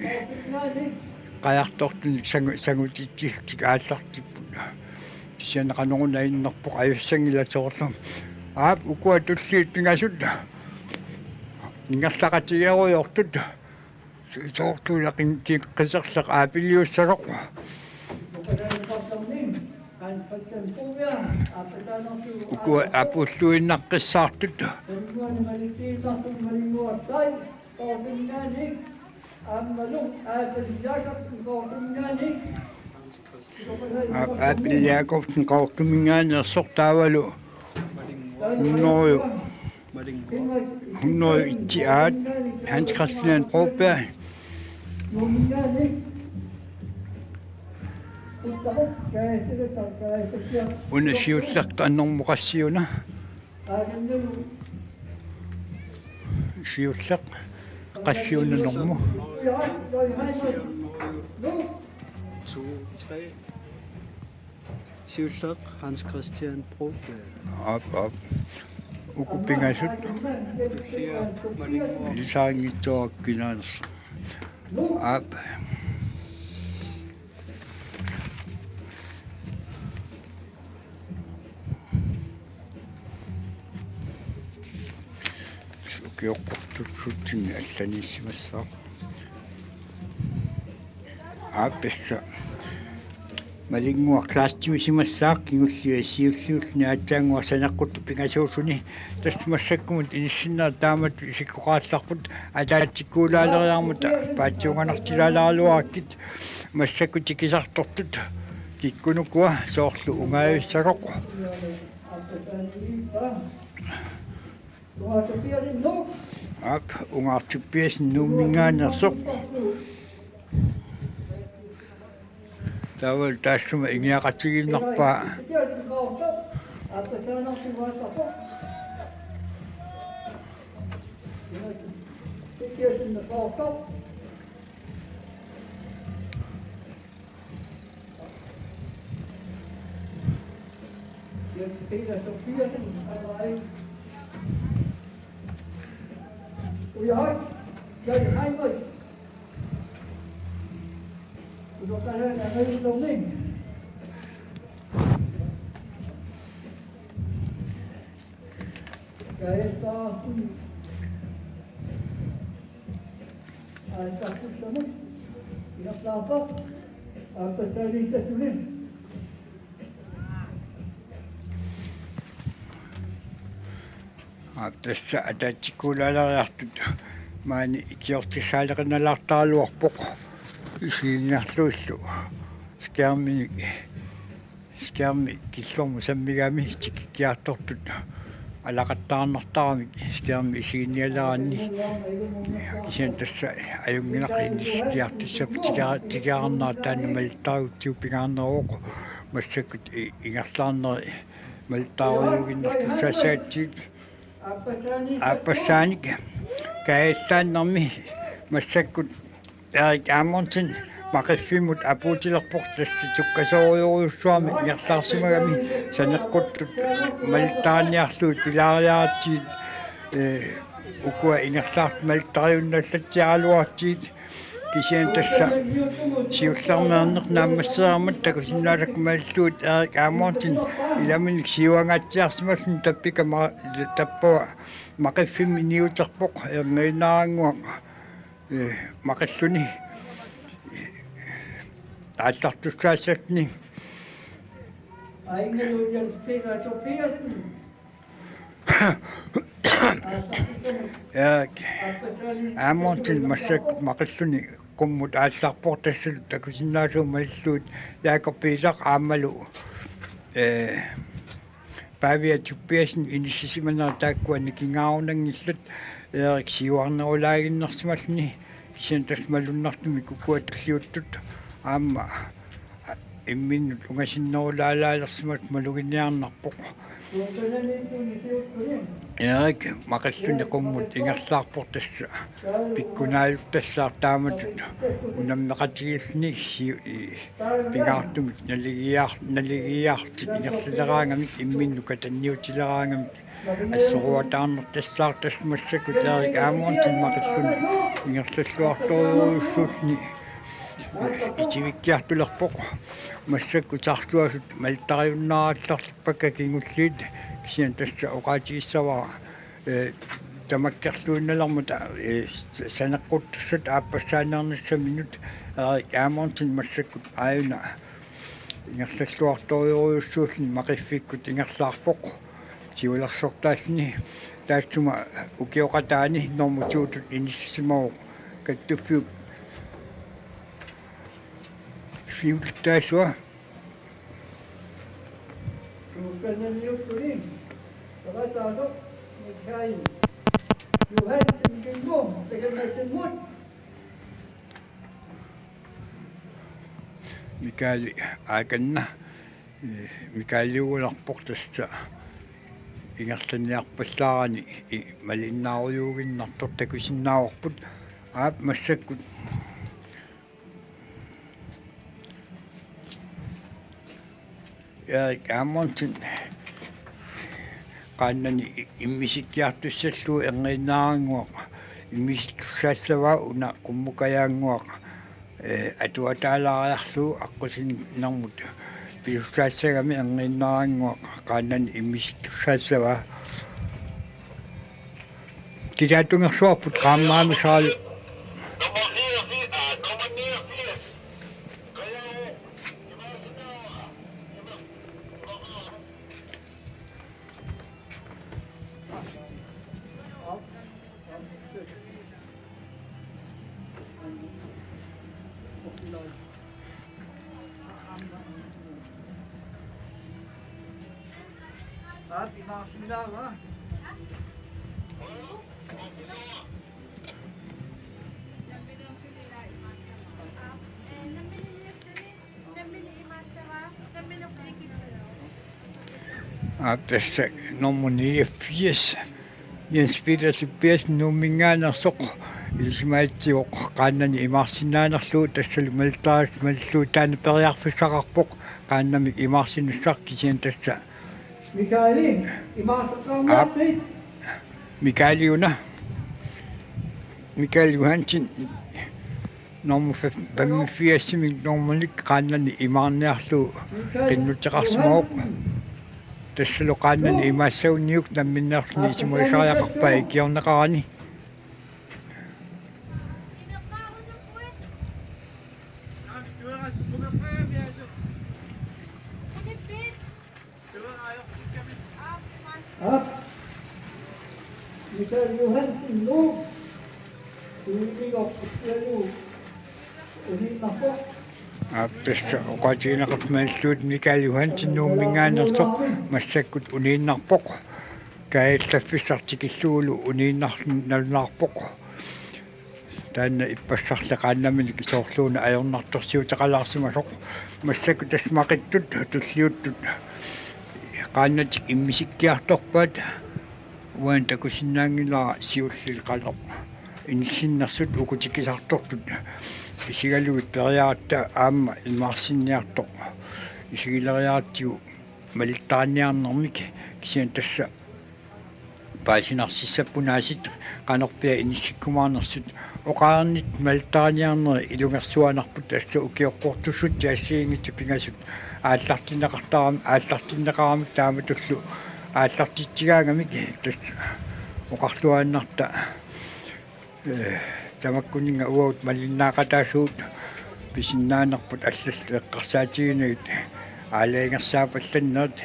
қаяртортуни сангутитсик ааллартиппут кисианеқаноруннаиннерпоқ аюссангилаторлу аап укуат туллиит пингасут ингерлақатигеруйортут соортуулақин киққисерлеқ аапилиуссалоқ укуа апуллуиннаққиссаартут аапилиаковтен qaortumingaanерсоқ таавалу Hunno itiaat Hans Christian Broberg унасиуллертааннэрмуқассиуна сиуллеқ qassiununэрму 2, 3. Sivlok, Hans Christian Broberg. Op. Ukupingasut. Lisaangittoakkinaanerс. Op. Sukiоққортуссутсинни алланиссимассаа. Аппесса малингуа клаастимисимассаақ кигуллиасиуллуулни аатсаангуа санаққутту пингасуусуни тасмассаккумут иниссиннаа таамат исиккуқаалларпут атаатиккуулаалериармута паатсуунганартилаалаалуааккит массаккутикисартортут киккунукуа соорлу унгаависсагоқ ап унгаартуппиасин нууммингаанерсоқ тавал таассума ингиақатсигиннарпаа Tässä ataatsikkuulaalariartut maani ikiortissaaleqinalaartaaluarpoq isiinniarluullu skiarmi killormu sammigami tikkiartortut alaqattaarnartaramik skiarmi isiinnialeraanni kisian tassa ajunginaqinniskiartissap tikaarnaa taanna malittaarutiup pingaarneruoqo массаккут ингерлаарнери малтаарuyuginnertussaasаатсиит аппассааник каэллааннэрми массаккут Erik Amundsen мақиффимут апуутилерпор тасси туккасоориуруссуарми ингерлаарсимагами санеққуттут малтааниарлуут пилаариаратсиит укуа ингерлаарт малтариунналлатсиаралуартиит кисиан тасса сиулларнеернер нааммассерамат такусиннаалак маллуут Erik Amundsen иламиник сиуангаатсиарсималлун таппика таппуа мақиффими ниутерпоқ эрнеинаангуа мақаллуни ааллартуссаассакни Amundsen массак мақаллуни qumмут аалларпор тассалу такусиннаасуу маллуут Jakob Peter аамалу павиа туппиасин инissisimanera тааккуани кингаарунангиллат Erik сиуарнерулаагиннэрсималлни кисиан тасмалуннартуми кукуатуллиуттут аама имминнут унгасиннерулаалаалерсимат малугиниарнарпоқ Erik мақаллуни qumмут ингерлаарпор тасса пиккунаалук тассаартааматут унаммеқатигиллни пингаартумик налигиаартик ингерлилераангамик имминнука танниутилераангамик ассоруатаарнер тассаартас массакут Erik Amundsen мақаллуни ингерллуарторюуссуутни итивиккиартулерпоқ массакку тартуасут малтариуннааалларлиппакка кингуллиит кисиан тасса оqaатигиссавара тамаккерлуинналармута санеққуттуссат ааппассаанернассаминут Erik Amundsen массаккут ааюна ингерллуарторюуссуулни мақиффиккут ингерлаарпоқ сиулерсортаални таатсума укиоқатаани нормутуутут иниссимау каттуффиук сиултаасуа Mikaeli aakanna Mikaeliugularpoq tassa ингерланиарпаллаарани малиннаарuyuuginnartor takusinnaawarput aap massakkut Erik Amundsen qaannani immisikkiartussalluu erniinnaarangua immisikkusaassavaa una kummukayaanguaq atuataalaariarluu аққусиннэрмут пиуссаассагами эрнииннаарангуақ qaannani immisikkusaassavaa кисаатунгерсуарпут qaammaami saal tässä nummer 89 Jens Peter Tobias nummingaanерсоқ илисмаатсиоқ qaannani имаарсинааnerluu тассалу малтaallut таана периарфиссақарпоқ qaannamik имаарсинуссар кисиан тасса Mikaeli имаарсақарнаатти Mikaeliuna Mikael Johansen nummer 85 nummerlik qaannani имаарниарлуу qinnuteqarsimauq тассалу qaannani имаассаунниук намминнеерлни симуисариақарпаа икиорнеқарани Michael Johansson nu. Tuulioppielu. Uninnapo. Tässä okaatiinaqat manssuut Mikael Johansson nuummingaannertoq massakkut uniinnarpoq kaallaffiссартикиллуулу uniinnarnalunaarpoq таанна иппассарлеqaannamini кисоорлууна ajornartorsiutaqalaarsimasoq массакку тасмақиттут туллиуттут qaannatик иммисиккиарторпаат уан такусиннаангилаа сиуллил qalоq инсиннарсут укутикисартортут исигалугит периаатта аама имаарсинниартоq исигилериаатигу малиттааниарнэрмик кисиан тасса паасинарсиссаппунаасит канорпиа иниссиккумаарнерсут оқаарнит малиттааниарнери илунгерсуанарпут асса укиоққортуссут таассиингитсу пингасут ааллартиннеқартарамик таама туллу ааллартитсигаангамик тасса оқарлуааннарта тамаккунинга уут малиннаақатаасуут писиннаанерпут аллал эққарсаатигинагит аалаингерсаапалланнерт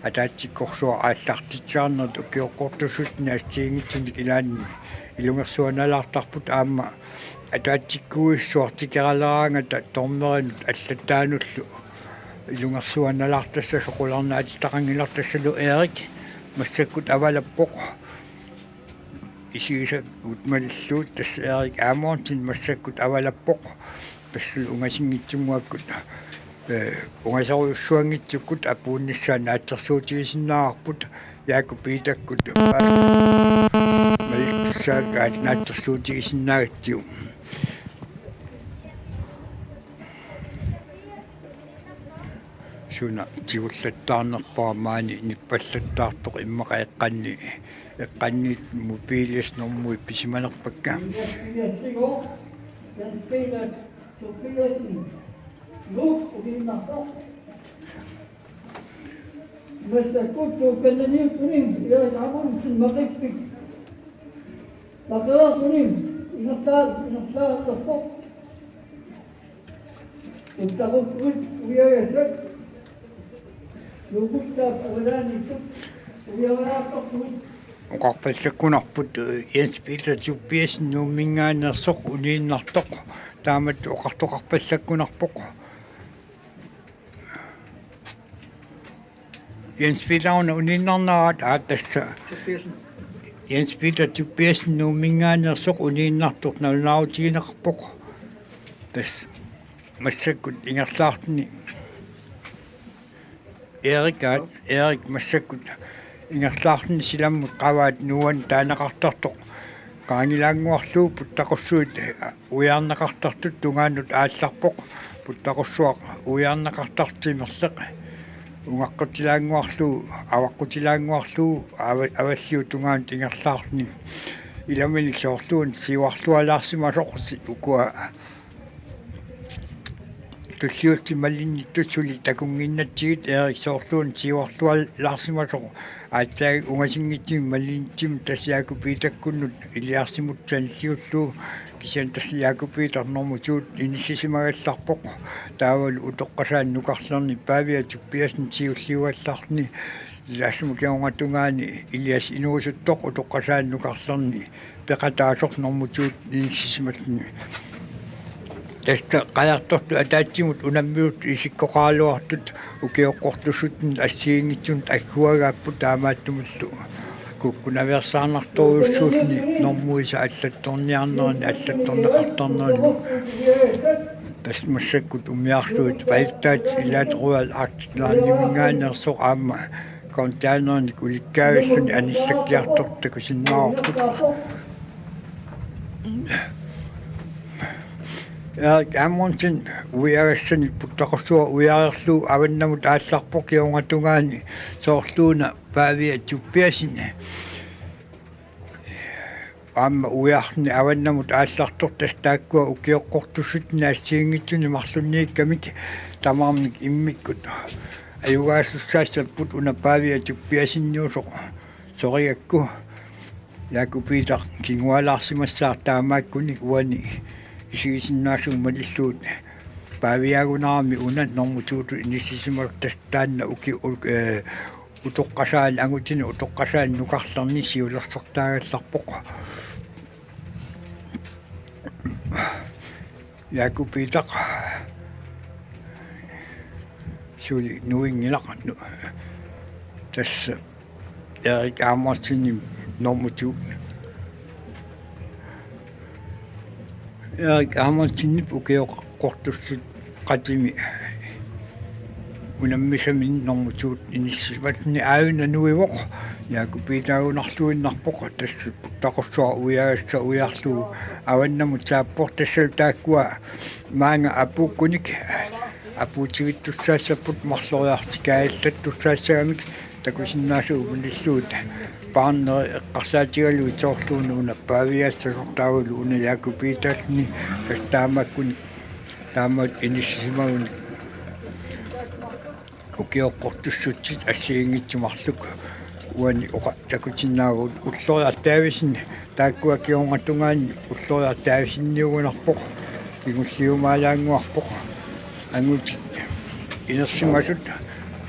атаатсиккорсуа ааллартитсаарнерт укиоққортуссут наассиингитсуник илаанни илунгерсуаналаартарпут аама атаатсиккуиссуартикералераангата тормеринут аллаттаануллу илунгерсуаналаартасса соқуларнаати тақангилартассалу Эрик массаккут авалаппоқ исигисак утмаллуут тасса Эрик Амонтин массаккут авалаппоқ тассу унгасингитсумуаккут унгасаруйуссуангитсуккут апуунниссаа наатсерсуутигисиннаарпут яаку питаккут малиссаагаат наатсерсуутигисиннаагатсиу суна тиуллаттаарнерпаамаани ниппаллаттаартоқ иммақаэққанни эққанни мобилис нормуи писиманерпакка Mr. Kutu kanani tunim ya namun makikik Bakla tunim inakta tapok Utakot kuit uyayasak Lubukta awadani tuk uyawaratak kuit оқарпаллаккунарпут Jens Peter GPS нууммингаанерсоқ унииннартоқ таамат оқартоқарпаллаккунарпоқ Jens Peter унииннарнаат ааттасса Jens Peter GPS нууммингаанерсоқ унииннартоқ налунаутигинеқарпоқ тас массаккут ингерлаартни Эрик массаккут ингерлаартни силаммут qavaat nuan taanaqartartoq qaangilаангуарлуу puttaqussuut uyaarnaqartartut tungaannut аалларпоq puttaqussuaq uyaarnaqartartimerleq ungaqqutilaanguarluu avaqqutilaanguarluu аваллиу тунгаан ингерлаарни иламиник соорлуун сиуарлуалаарсимасоқси укуа туллиутти малинниттусули такунгиннатсигит Эрик соорлуун сиуарлуалаарсимасоқ аатсаа унгасингитсим малинтим тасяаку питаккуннут илиарсимут саниллиуллуу кисиан тасяаку питарнормутуут иниссисимагалларпоқ таавал утоққасаан нукарлерни паавиа туппиасн сиуллиуалларни илаасму киунгатунгаани илиас инуусуттоқ утоққасаан нукарлерни пеқатаасоқ нормутуут иниссисиматни таста qajartortu ataatsimut unammiut isikkoqaaluartut ukiоққортуссутн ассиингитсун аккуагааппу таамааттумуллу куккунаверсаарнарторуссуулни нормуиса аллатторниарнерни аллатторнеқартарнерни тасмассаккут умиарлуит паиттаат илаатеруал артлааннимингаанерсоқ аама контаанерни уликкаавиллуни аниллаккиартортаку синнаарпут Амонтин уяагассани путтақорсуа уяарлуу аваннамут аалларпоқ киунгатунгаани соорлууна паавиа туппиасини аама уяарни аваннамут ааллартор тастааккуа укиоққортуссут наассиингитсуни марлуннииккамик тамаармик иммиккут аюгаассуссаассаппут уна паавиа туппиасинниусоқ сориакку яакупитар кингуалаарсимассаар таамааккуни уани исигисиннаасуумалиллуут паавиагунаарми уна нормутууту иниссисимартастаанна utoqqasaan angutini utoqqasaan nukarlarni siulersortaagallarpoq yaakupitaq suuli nuingilaq tassa Erik Amartini normutun Erik Amartini ukeoqortussut qatimi unammisamin normutut inissimatni auna nuivoq yaakupitaagunarluinnarpoq tassut taqossua uyaassa uyarlu avannamut saappor tassal taakkua maanga apukkunik apuutigittussaassaput marloriartikaallattussaassagамик takusinnaasu umilluut paanneri eqqarsaatigalu itoorluunu unappaavиассасортаагулу уна яакупитаални таамаккуни таамат иниссимагуни укиоққортуссутсит ассигингитсумарлук уани оқа такутиннаагут уллориартаависни тааккуа кионгатунгаани уллориартаависинниугунарпоқ игуллиумаалаангуарпоқ ангут инерсимасут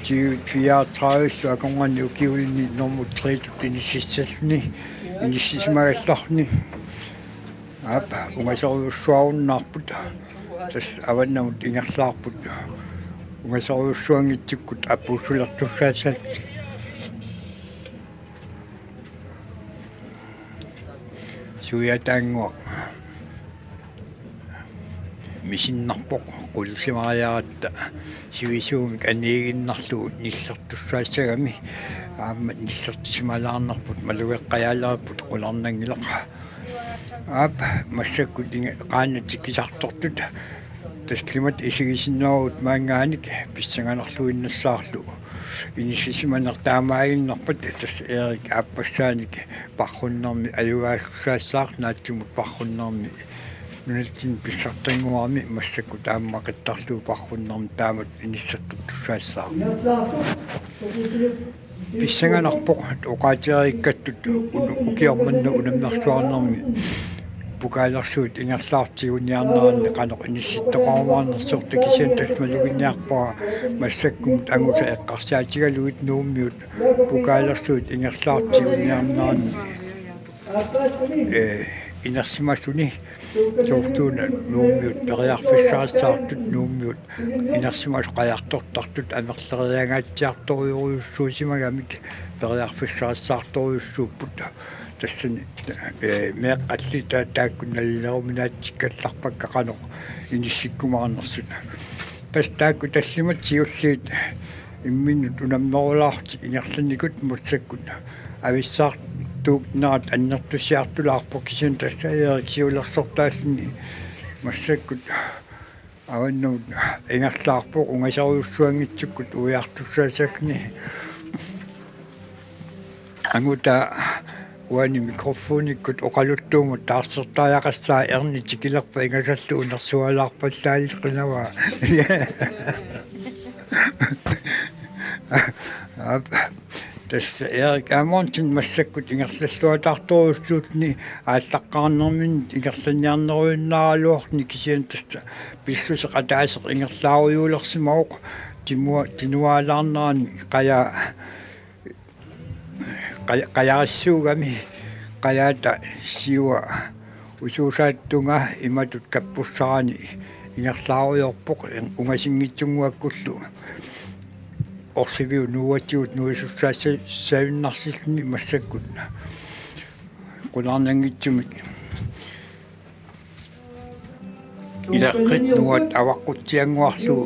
тиуатриаатраависсу аконгани укиулни нормут триитут иниссиссални иниссисмагалларни апа унгасориуссуаруннаарпут тас аваннамут ингерлаарпут унгасориуссуангитсуккут аппуссулертуссаассат суятаангуа мисиннарпоқ qulsimaariaраtta сивисуумик аниигиннарлуу ниллертуссаассагами аама ниллертисималаарнарпут малуеққаялаарпут qulарнангилаqa аапа массаккут инга qaanатиккисартортут таслимат исигисиннерут маангааник писсанганерлуиннассаарлу иниссисиманер таамаагиннарпат тас Эрик ааппассааник парруннэрми аюгаассаассаар наатсумут парруннэрми нунаттин писсартангуарми массакку тааммақиттарлуу парруннэрми таамат иниссаттуссаассаа писсанганарпоқ оқаатериккаттут укиорманну унаммерсуарнэрми пукаалерсуут ингерлаартигуниарнеранни канеқ инисситтоқармаарнерсуурта кисиан тасмалугинниарпаа массаккумут ангуса эққарсаатигалуит нууммиут пукаалерсуут ингерлаартигуниарнеранни инерсимасуни тоортуна нууммиут периарфиссаассаартут нууммиут инерсимас қаяртортартут амерлериангаатсиарториуруйуссуусимагамик периарфиссаассаарториуссууппут тассани меэққалли тааккуналлеруминаатсиккалларпакка қано иниссиккумаарнерсуна тас таакку таллимат сиуллиит имминут унаммерулаарти ингерланникут муссаккут ависсаар туукнаат аннертусиартулаарпо кисин тассаерик сиулерсортааллини массаккут аваннут ингерлаарпо унгасаруйуссуангитсуккут уяартуссаасагни ангута уани микрофониккут оқалуттуумут таарсертааяқассаа ерни тикилерпа ингасаллу унерсуалаарпаллаалиқинава тас Эрик Амонтин массаккут ингерллуатаарторуссуутни ааллаққарнермин ингерланниарнеруиннааралуорни кисиан таста писсусеқатаасеқ ингерлааруйуулерсимаоқ тинуалаарнерани qayaassuugami qayaata siua usuusaattunga imatut kappussarani ingerlaaruyorpoq ungasingitsunguakkullu orsiviu nuatiut nuisussaassavinnarsilni massakkutna qulaarnangitsumik ilaqqit nuat avaqqutianguarlu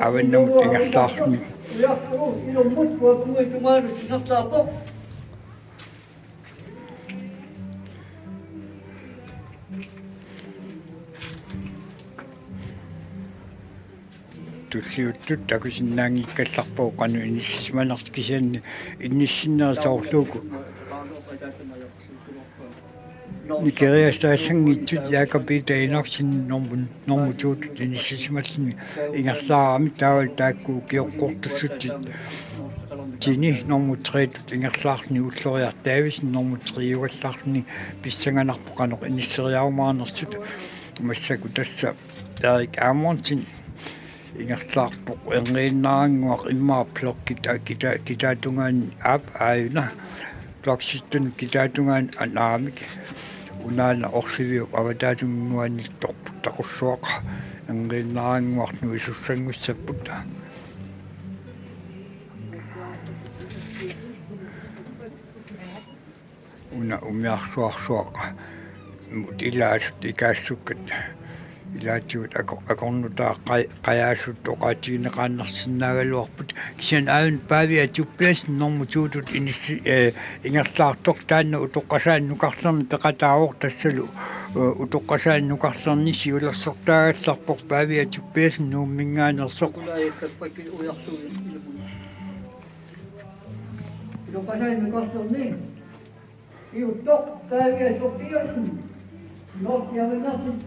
avannamut ingerlaarni tulliuttut takusinnaangikkallarpoo qanu inissimanartikisianni innissinnerisooрлууку никериастаассангитсут яакапита инарсин нормутуут иниссисималлини ингерлаарами таавал таакку киоққортуссутит тини нормутреетут ингерлаарни уллориартаавис нормутриугаллаарни писсанганарпо канеқ иниссериарумаарнерсут массаку тасса Эрик Амонтин ingerlaarpoq engiinnaranguaq immaarplok kitaatungaan aap aayuna tuaksittun kitaatungaan anaamik unaana orsiviu avataatungnuannittorput taqussuaqa engiinnaranguarnu isussangussapputa una umiarsuarsuaqa mutilaasut ikaassukkat ilaatiut akornutaa qayaasut oqaatigineqaannarsinnaagaluarput kisian aun paavia tuppias normututut inissi ingerlaartoq taanna utoqqasaan nukarlerni peqataaruq tassalu utoqqasaan nukarlerni siulersortaagallarpoq paavia tuppias nuummingaanersoq Jokaisen kasteltiin. Iuttok, päiviä sopiasin. Nohtiamme nähtiin.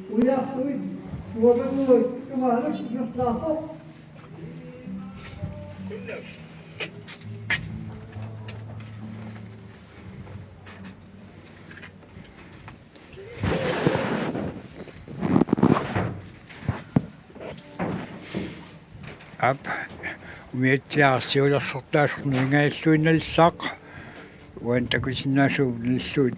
Ujahtui. Tuotanoi. Jumalus, jos tahto. Ap umiatsiarsiulersortaasорнуингааллуиналсаaq уантакусиннаасууниллуут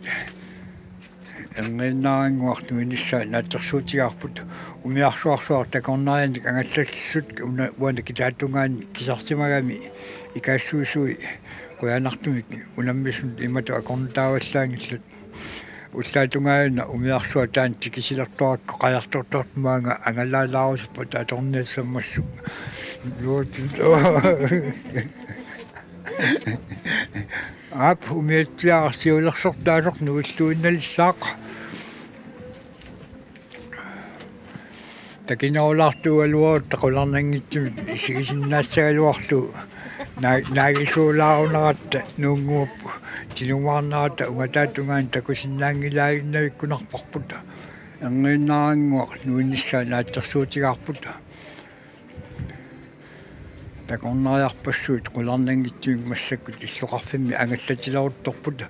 эрниннаангуарту инисса нааттерсуутигарпут умиарсуарсуар такорнарианик ангаллаллиссут уна уанакитааттунгаани кисартимагами икаассуусуи қуянартумик унаммисун имату акорнутааваллаангиллут уллаатунгаана умиарсуа таан тикисилэрторакку qajartortortumaanga angalaalaarussuppa taatorniassammassuk ап умиатсиаарсиулерсортаасор нуиллуинналиссаақ такинерулаартуалуарут тақуларнангитсумит исигисиннаассагалуарлу наагисуулаарунератта нуунгууппу тинумаарнарата унгатаатунгаан такусиннаангилаагиннавиккунарпарпута эрниннаангуақ нуиннссаа нааттерсуутигаарпута такорнариарпассуут qulарнангитсуик массаккут иллоқарфимми ангаллатилерутторпута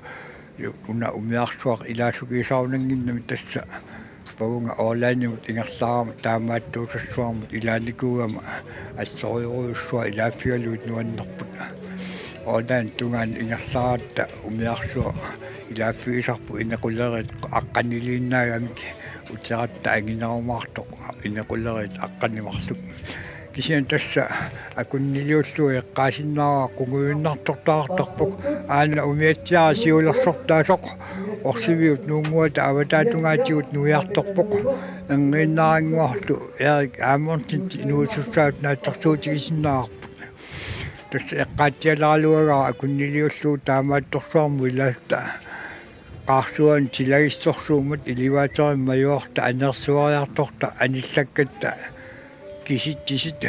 уна умиарсуақ илаасукисаарунангиннами тасса павунга оолаанимут ингерлаарама таамааттуусассуармут илааникуугама ассориоруйуссуа илааффигалуут нуаннерпута оолаан тунгаан ингерлааратта умиарсуа илааффигисарпу инеқулерит аққанилииннаагамик утератта ангинарумаартоқ инеқулерит аққанимарлук кисиан тасса акуннилиуллуи эққаасиннаараа қугуиннартортаартарпук аана умиатсиара сиулерсортаасоқ орсивиут нуунгуата аватаатунгаатигут нуиарторпоқ энгиннаангуарлу эрик аамортин нуусуссаат наатсорсуутигисиннаарпут тасса эққаатсиалаалуагаа акуннилиуллуу таамаатторсуарму иласта qaarsuan tilagissorsuumat ilivaatorim majuorta anersuariartorta anillakkatta kisit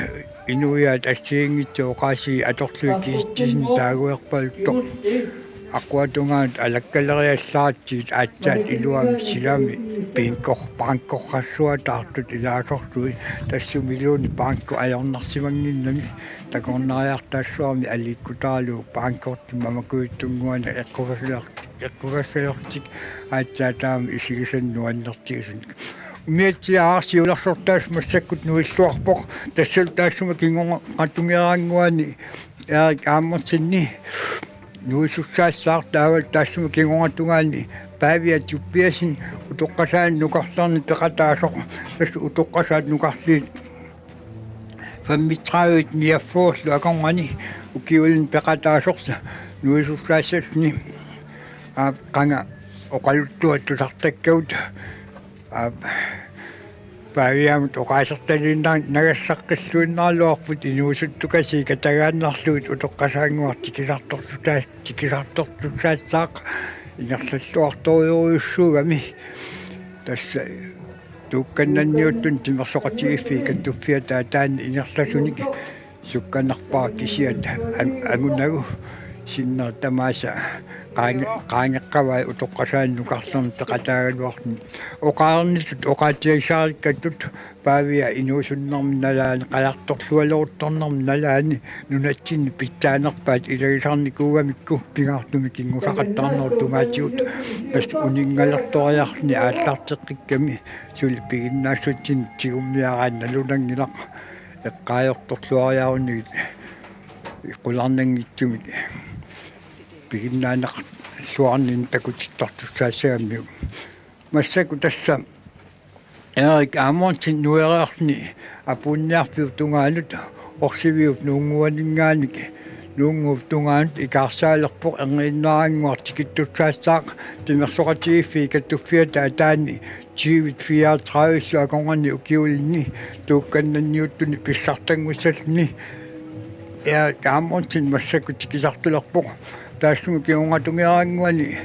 inuiat assiingitsu oqaasi atorlui kisittisin taaguerpaluttoq aquatungaat alakkaleriallaatiit aatsaat iluami silami pankkorrassuataartut ilaasorsui tassumiluuni pankko ajornarsimanginnami takornariartaassuarmi aliikkutaalu pankkorti mamakuittunguana eqqurassajortik aatsaataami isigisannuannertigisun umiatsiaarsiulersortaas massakkut nuilluarpoq tassal taassuma kingonga qattumiaraanguani erik aammertinni nuisussaassaar taaval taassuma kingongatungaani paavia tuppiasin utoqqasaan nukarlarni peqataasoq tass utoqqasaat nukarliit fammitraavit niaffuurlu akorngani ukiulin peqataasoqsa nuisussaassasni qanga oqaluttuattusartakkauta павиамут оқаасерталииннаа нагассаққиллуиннаалуарпут инуусуттукаси катагааннарлуут утоққасаангуарти тикисартортусаатсаақ ингерллуарториуруйуссуугами тасса туукканнанниуттун тимерсоқатигиффи каттуффиатаа таани ингерласуник сукканарпаа кисиат ангунагу синнертамааса qaangeqqavai utoqqasaannukарлерни peqataaгаluарни oqaarnitut oqaatigisaaриkkatut paavia inuusunnarmi nalaani qajartorlualortornarmi nalaani nunatsinni pitsaanerpaat ilagisarnikuugamikku pingaartumi kingusaqattarnor tungaatigut pas uningalertoriarni aallarteqqikkami suli piginnaassutsin tigummiaraannalunangilaq eqqaajortorluariarunigit qularnangitsumik piginnaanaq suarnin takutittartussaasagammiu massaku tassa Erik Amundsen nuerarni apunniarpiu tungaalut orsiviut nuunguaninngaanik nuunguup tungaanut ikarsaalerpoq angiinnaranguartikittussaastaaq timersoqatigiffii kattuffiata ataani 34 akongani ukiulinni tuukkannanniuttuni pissartangussallni Erik Amundsen massaku tikisartulerpoq taassumu kiungatungiaranguani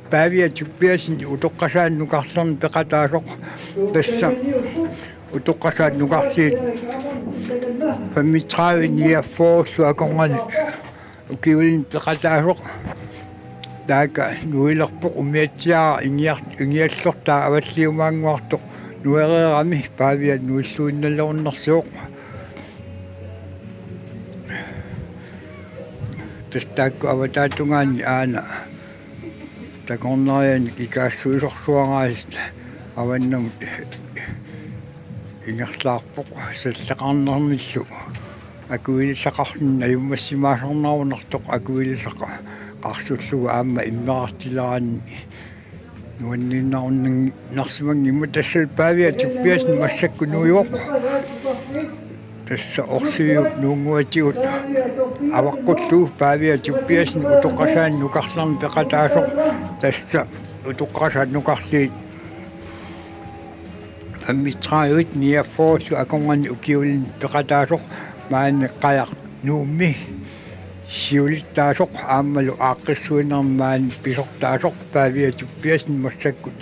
Päiviä tuppiasin utoqqasaannukarlerni peqataasoq tassa utoqqasaannukarsiit 35 akongani ukiulin peqataasoq taaka nuilerpoq umiatsiara ingiallortaa avalliumaanguartoq nuereerami Päiviä nuilluinnalornersuoq tastaakku avataatungaani aana takornariani ikaassuisorsuaraasit avannamut ingerlaarpoq sallaqarnernissu akuilisaqarnin ajummassimaasarnarunertoq akuilisaqa qarsulluga aamma immerartilaraanni nuanninnarunning narsimangimma tassal paavia tuppiasni massakku nuivoq tassa orsiup nuunguatigut avaqqullu paavia tuppiasni utoqqasaannukarlerni peqataasoq tassa utoqqasaannukarliit 35 akongani ukiulin peqataasoq maanne qajaq nuummi siulittaasoq aammalu aaqqissuinermaani pisortaasoq paavia tuppiasni massakkut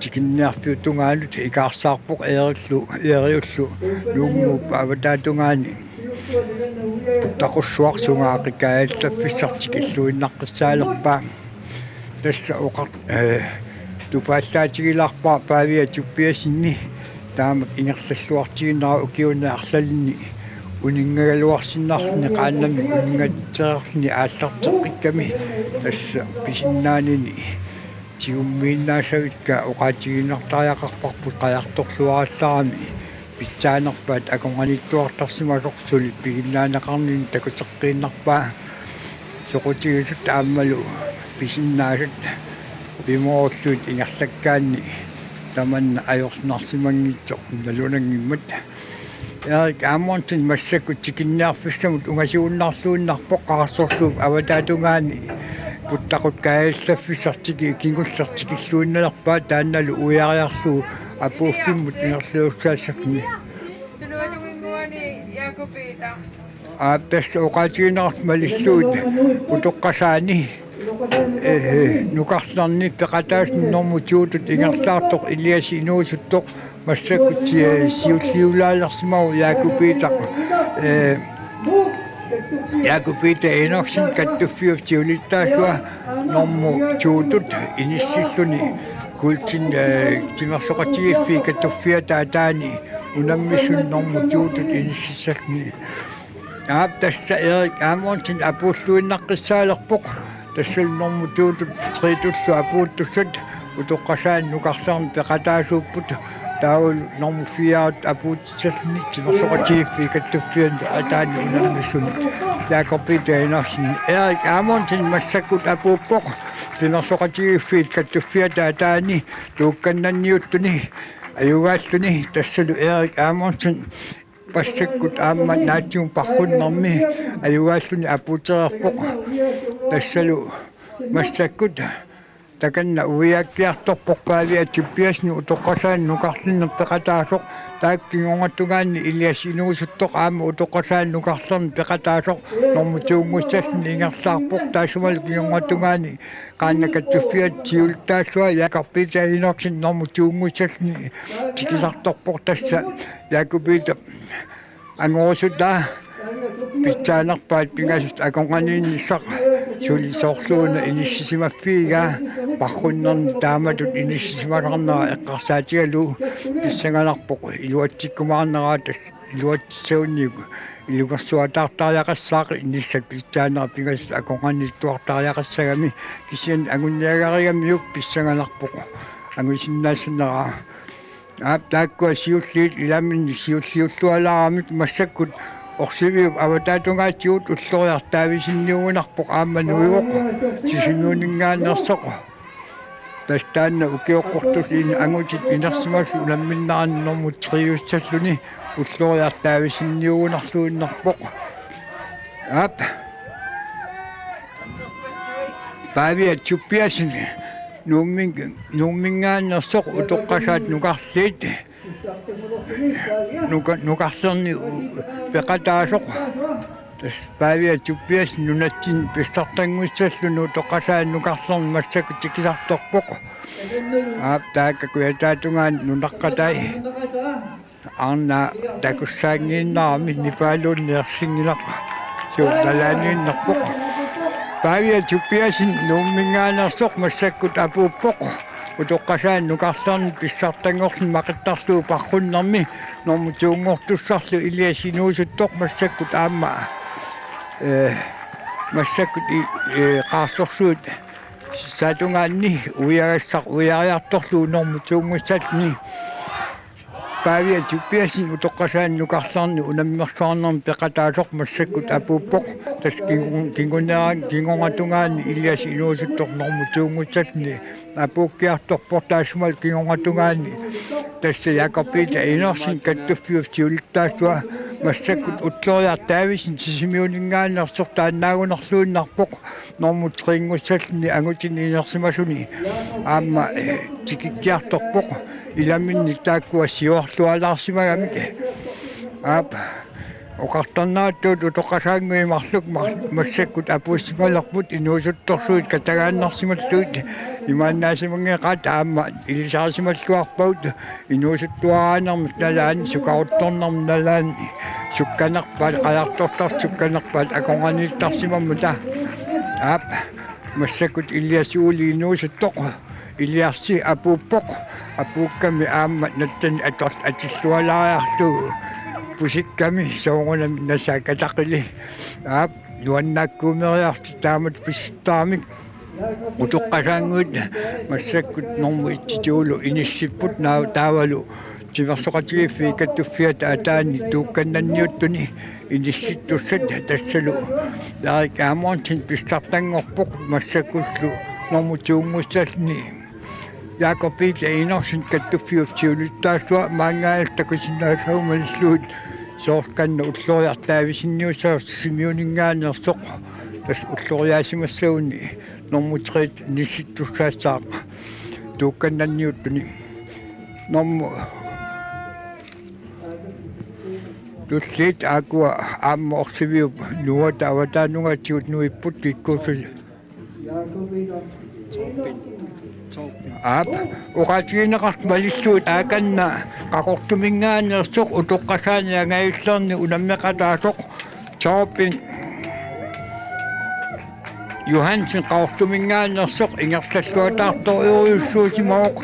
tikinniarpiu tungaalut ikaarsaarpoq eeriullu nuunguup avataatungaani taqussuarsungaaqikaallaffissartik illuinnaqqissaalerpaa tassa oqar tupaallaatigilaarpaa paavia tuppiasinni taamak ingerlalluartiginnara ukiunaarlalini uninngagaluarsinnarni qaannami uningatitserarni aallarteqqikkami tassa pisinnaanini tigummiinnaasavitka oqaatiginnartariaqarparput qajartorluarallarami pitsaanerpaat akonganittuartarsimasorсули piginnaanaqarnin takuteqqiinnarpaa soqutigisut aammalu pisinnaasat pimorulluut ingerlakkaanni tamanna ajornarsimangitsoq nalunangimmat Erik Amundsen massakku tikinniarfissamut ungasiunnarluunnarpoq qaarsorluup avataatungaani puttaqut kaallaffissartiki kingullertikilluunnalerpaa taannalu uiariarluu apuuffimmut ingerluussaassarni tassa oqaatiginarart malissuut utoqqasaani nukarlarni peqataasni normutiutut ingerlaartoq iliasi inuusuttoq massakut siulliulaalersimaru yaakupitaq Jakobita Enoksen kattuffiuf tiulittaasua normu tuutut inissilluni kultin timersoqatigiffi kattuffiata ataani unammissun normu tuutut inississallni tassa Erik Amundsen apulluinnaqqissaalerpoq tassal normu tuutut tritullu apuuttussat utoqqasaannukarlarni peqataasuupput taul normu fiaat apuutissallni timersoqatigiffi kattuffianta ataani unammissun Jakobita Enoksen Erik Amundsen massakut apuuppoq timersoqatigiffiit kattuffiata ataani tuukkannanniuttuni ayugaalluni tassalu Erik Amundsen passakkut aamma naatium parrunnermi ayugaalluni apuutererpoq tassalu massakkut takanna uiakkiartorpoq paavia tuppiasni utoqqasaannukarlinner peqataasoq taakkingongattugaanni ilias inuusuttoq aamma utoqqasaannukarlerni peqataasoq normutiungussallni ingerlaarpoq taassumal kingongattugaanni qaannakattuffiat tiultaassua Jakobita Enoksen normutiungussallni tikisartorpoq tassa Jakobita angorusuttaa pitsaanerpaat pingasut akonganiinnissaq sulisoorluuna inissisimaffiiga parrunnerni taamatut inissisimaqarnera eqqarsaatigalu tissangalarpoq iluatsikkumaarneraa tas iluatsaunniugu ilungersuataartaariaqassaaqi inissat pistaanera pingas akoqanittuartaariaqassagami kisian agunniagarigamiuk pissangalarpoq anguisinnaassannera taakua siulliit ilaminni siulliullualaaramik massakkut orsiviup avataatungaatsiut ulloriartaavisinniugunarpoq aammanuivoq sisinuuningaannersoq tastaanna ukioqqortus angutit inersimasu ulamminnarannormut triussalluni ulloriartaavisinniugunarluunnarpoq aap paavia tuppiasin nuummingaannersoq utoqqasaat nukarliit nukarlerni peqataasoq tas paavia tuppias nunatsin pissartanguissallunu utoqqasaan nukarlerni massakut tikisartorpoq aap taakkakuataatungaan nunaqqatai arna takussaangiinnaarmi nipaaluunniarsingilaqa suuttalaaniinnerpoq paavia tuppiasin nuummingaannersoq massakkut apuuppoq utoqqasaan nukarlerni pissartangorni maqittarluu parrunnermi normutiungortussarlu iliasinuusuttoq massakkut aamma massakkut qaarsorluut saatungaanni uiariartorluu normutiungussallni paavia tuppiasin utoqqasaan nukarlerni unammersoarnermi peqataasoq massakkut apuuppoq tas kingongatungaanni ilias inuusuttoq normutiungussallni apuukkiartorpor taassumal kingongatungaanni tassa Jakobita inersin kattuffiuf siulittaastua massakkut ulloriartaavisin sisimiuningaannersoq taannaagunerluunnarpoq normutringussallni angutin inersimasuni aamma tikikkiartorpoq ilaminni taakkua siorlualaarsimagamik aap oqartarnaattuut utoqqasaanguimarluk massakkut apuussimalerput inuusuttorsuut katagaannarsimalluut imaannaasimangeqaat aamma ilisaarsimalluarpaut inuusuttuaraanermi nalaani sukaruttornermi nalaani sukkanerpaat qajartortar sukkanerpaat akonganiittarsimammuta aap massakkut iliasuuli inuusuttoq iliarsi apuuppoq apuukkami aamma nattani atillualaariarlu pusikkami soongunami nasaakataqili aap nuannaakkuumeriarti taamat pissittaamik utoqqasaanguut massakkut normu ittituulu inissipput taavalu tiversoqatigiffi kattuffiat ataani tuukkannanniuttuni inissittussat tassalu laarik aamortin pissartangorpoq massakkullu normu tuungussallni Jakobita inersin kattuffiuf siulittaastua maangaalistakusinnaasaumalluut soorkanna ulloriartaavisinniussaartissimiuningaannersoq tas ulloriaasimassauni normutreet nissittussaassaaqa tuukkannanniuttuni normu tulliit aakua aamma orsiviup nuata avataanungaatigut nuipput kikkuusul aap uqatigineqart malissuut aakanna qaqortumingaannersoq utoqqasaani angayullerni unammeqataasoq Torpin Johansen qaqortumingaannersoq ingersalluataartoriurissuusimooq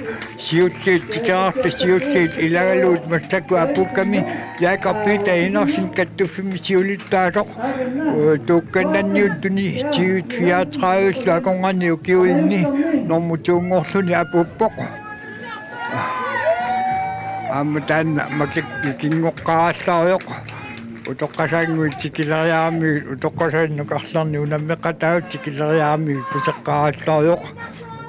siulliit tikeraarta siulliit ilagaluut massakku apukkami Jakobita inersin kattuffimi siulittaasoq tuukkannanniuttuni tiut 34 akonganni ukiulni normutiungorluni apuuppoq aammatanna makikkingoqqarallariоq utoqqasaanguit tikileriaami utoqqasaannukarlerni unammeqataut tikileriaami puseqqarallariоq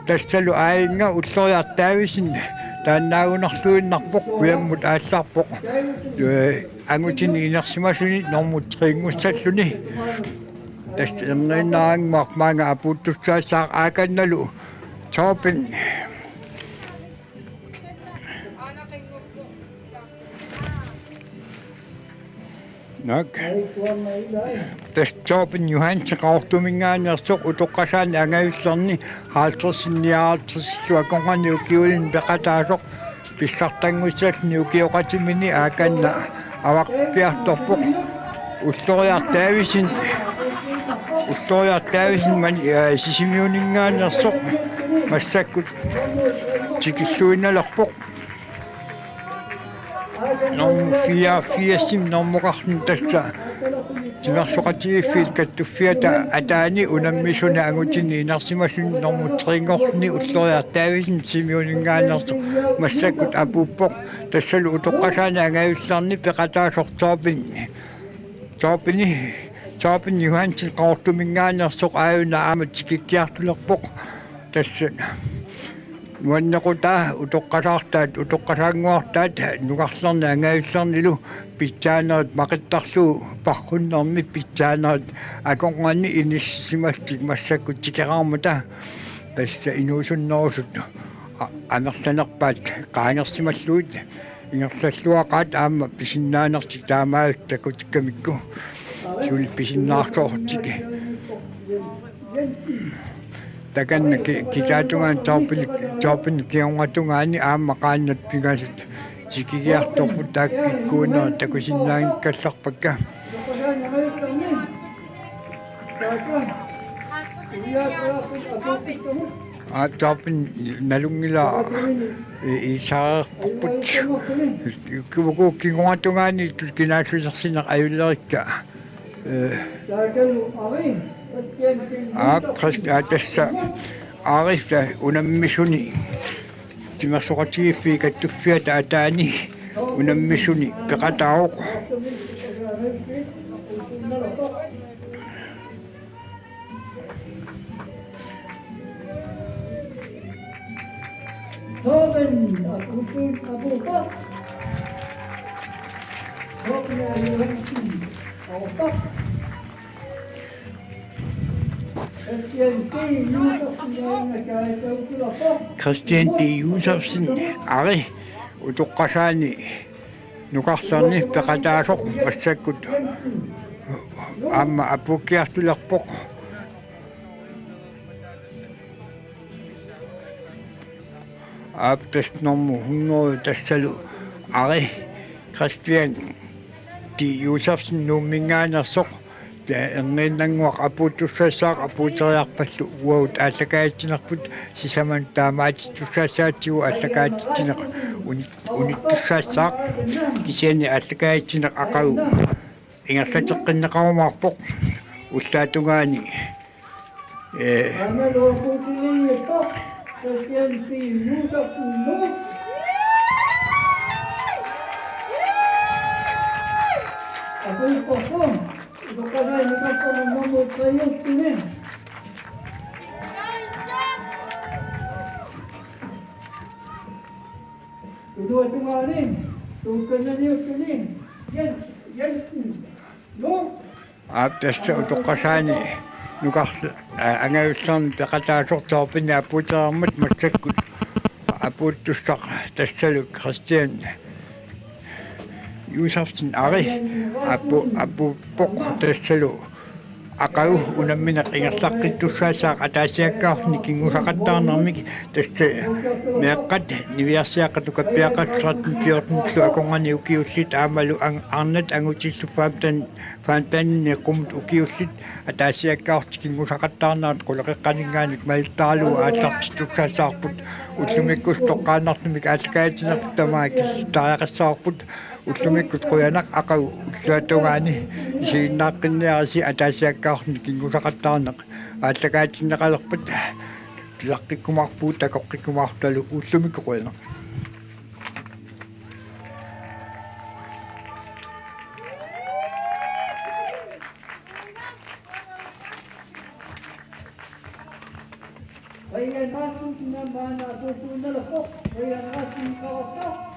tassalu aayinga ulloriartaavisinni taannaagunerluinnarpoq kuyammut aallarpoq angutini inersimasuni normutringussalluni tasta erniinnaranguaq maanga apuuttussaassaaq aakannalu Torpin Nok. Tas Torpin Johansen qaqortumingaannersoq utoqqasaani angayullerni haaltersinniaartersilluaqonqani ukiulin peqataasoq pissartangussallni ukioqatimini aakanna avaqqiartorpoq ulloriartaavisin уллориартаависин мани сисимиунингаанерсоқ массаккут тикиллуиналерпоқ норм фиассим нормоқарни тасса тимерсоқатигиффил каттуффиата атаани унаммисуна агутини инарсимасун нормутрингорни уллориартаависин симиунингаанерсоқ массаккут апуппоқ тассалу утоққасаана ангавилларни пеқатаасортоопинни тоопини юхансин қаортумингаанерсоқ ааюна аамат киккиартулерпоқ тасса нуаннеқутаа утоққасаартаат утоққасаангуартаат нугарларни ангавилларнилу питсаанаат мақиттарлуу пархуннэрми питсаанаат аконгани иниссимастик массаккут тикераармата тасса инуусуннерусут амерланерпаат qaangersimаллуит ингерллуақаат аама писиннаанертик таамаат такутиккамикку сули писиннаартоортик таканна китаатунгаан тоопин кионгатунгаани аама qaannat пигасут тикигиарторпут тааккиккуунера такусиннаангкалларпакка тоопин налунгила исаарпут куку кингуатунгаани кинаассусерсинер аюллерикка тасса аариста унаммисуни тимерсоқатигиффи каттуффиата атаани унаммисуни пеқатаоқ Torben akutun abuka. Torben ayuhansin awpak. Christian D. Josefsen ari utoqqasaani nuqarlarni peqataasoq massakkut aamma apukkiartulerpoq aptastnormu 100 tassalu ari Christian D. Josefsen nummingaanерсоq ангиннангуақ апуутуссаасаақ апуутериарпаллу уаут ааллакаатинерпут сисаман таамаатитуссаасаатигу ааллакаатитинеқ униттуссаассаақ кисиани ааллакаатинеқ ақагу ингерлатеққиннеқарумаарпоқ уллаатунгаани Показали микрофон маму твоем спине. Kedua tengah ni, tu kena dia sini. Yan, no. аптасса утоққасаани нуқарла ангавилларни пеқатаасортоорпини апутерармат массаккут апууттуссақ тассалу Christian Josefsen ari аппоқ тассалу ақагу унамминеқ ингерлаққиттуссаасаақ атаасиаккаарни кингусақаттаарнэрмик тасса меэққат нивиарсиаққату каппиаққассаратун пиортнлу аконгани укиуллит аамалу арнат ангутиллу фаантанни қумут укиуллит атаасиаккаарти кингусақаттаарнерат қулеқеққанингаанник малиттаалу ааллартиттуссаасаарпут уллумиккус тоққааннартумик ааллакаатинерпут тамаакис тариақассаарпут уллумиккут қуянақ ақагу уллаатугаани исигиннааққинниараси атаасиаккаарни кингусақаттаарнеқ ааллакаатиннеқалерпут тилаққиккумаарпуут такоққиккумаарталу уллумикку қуянақ Ayan natin sinambahan na po na lang po. Ayan natin kawak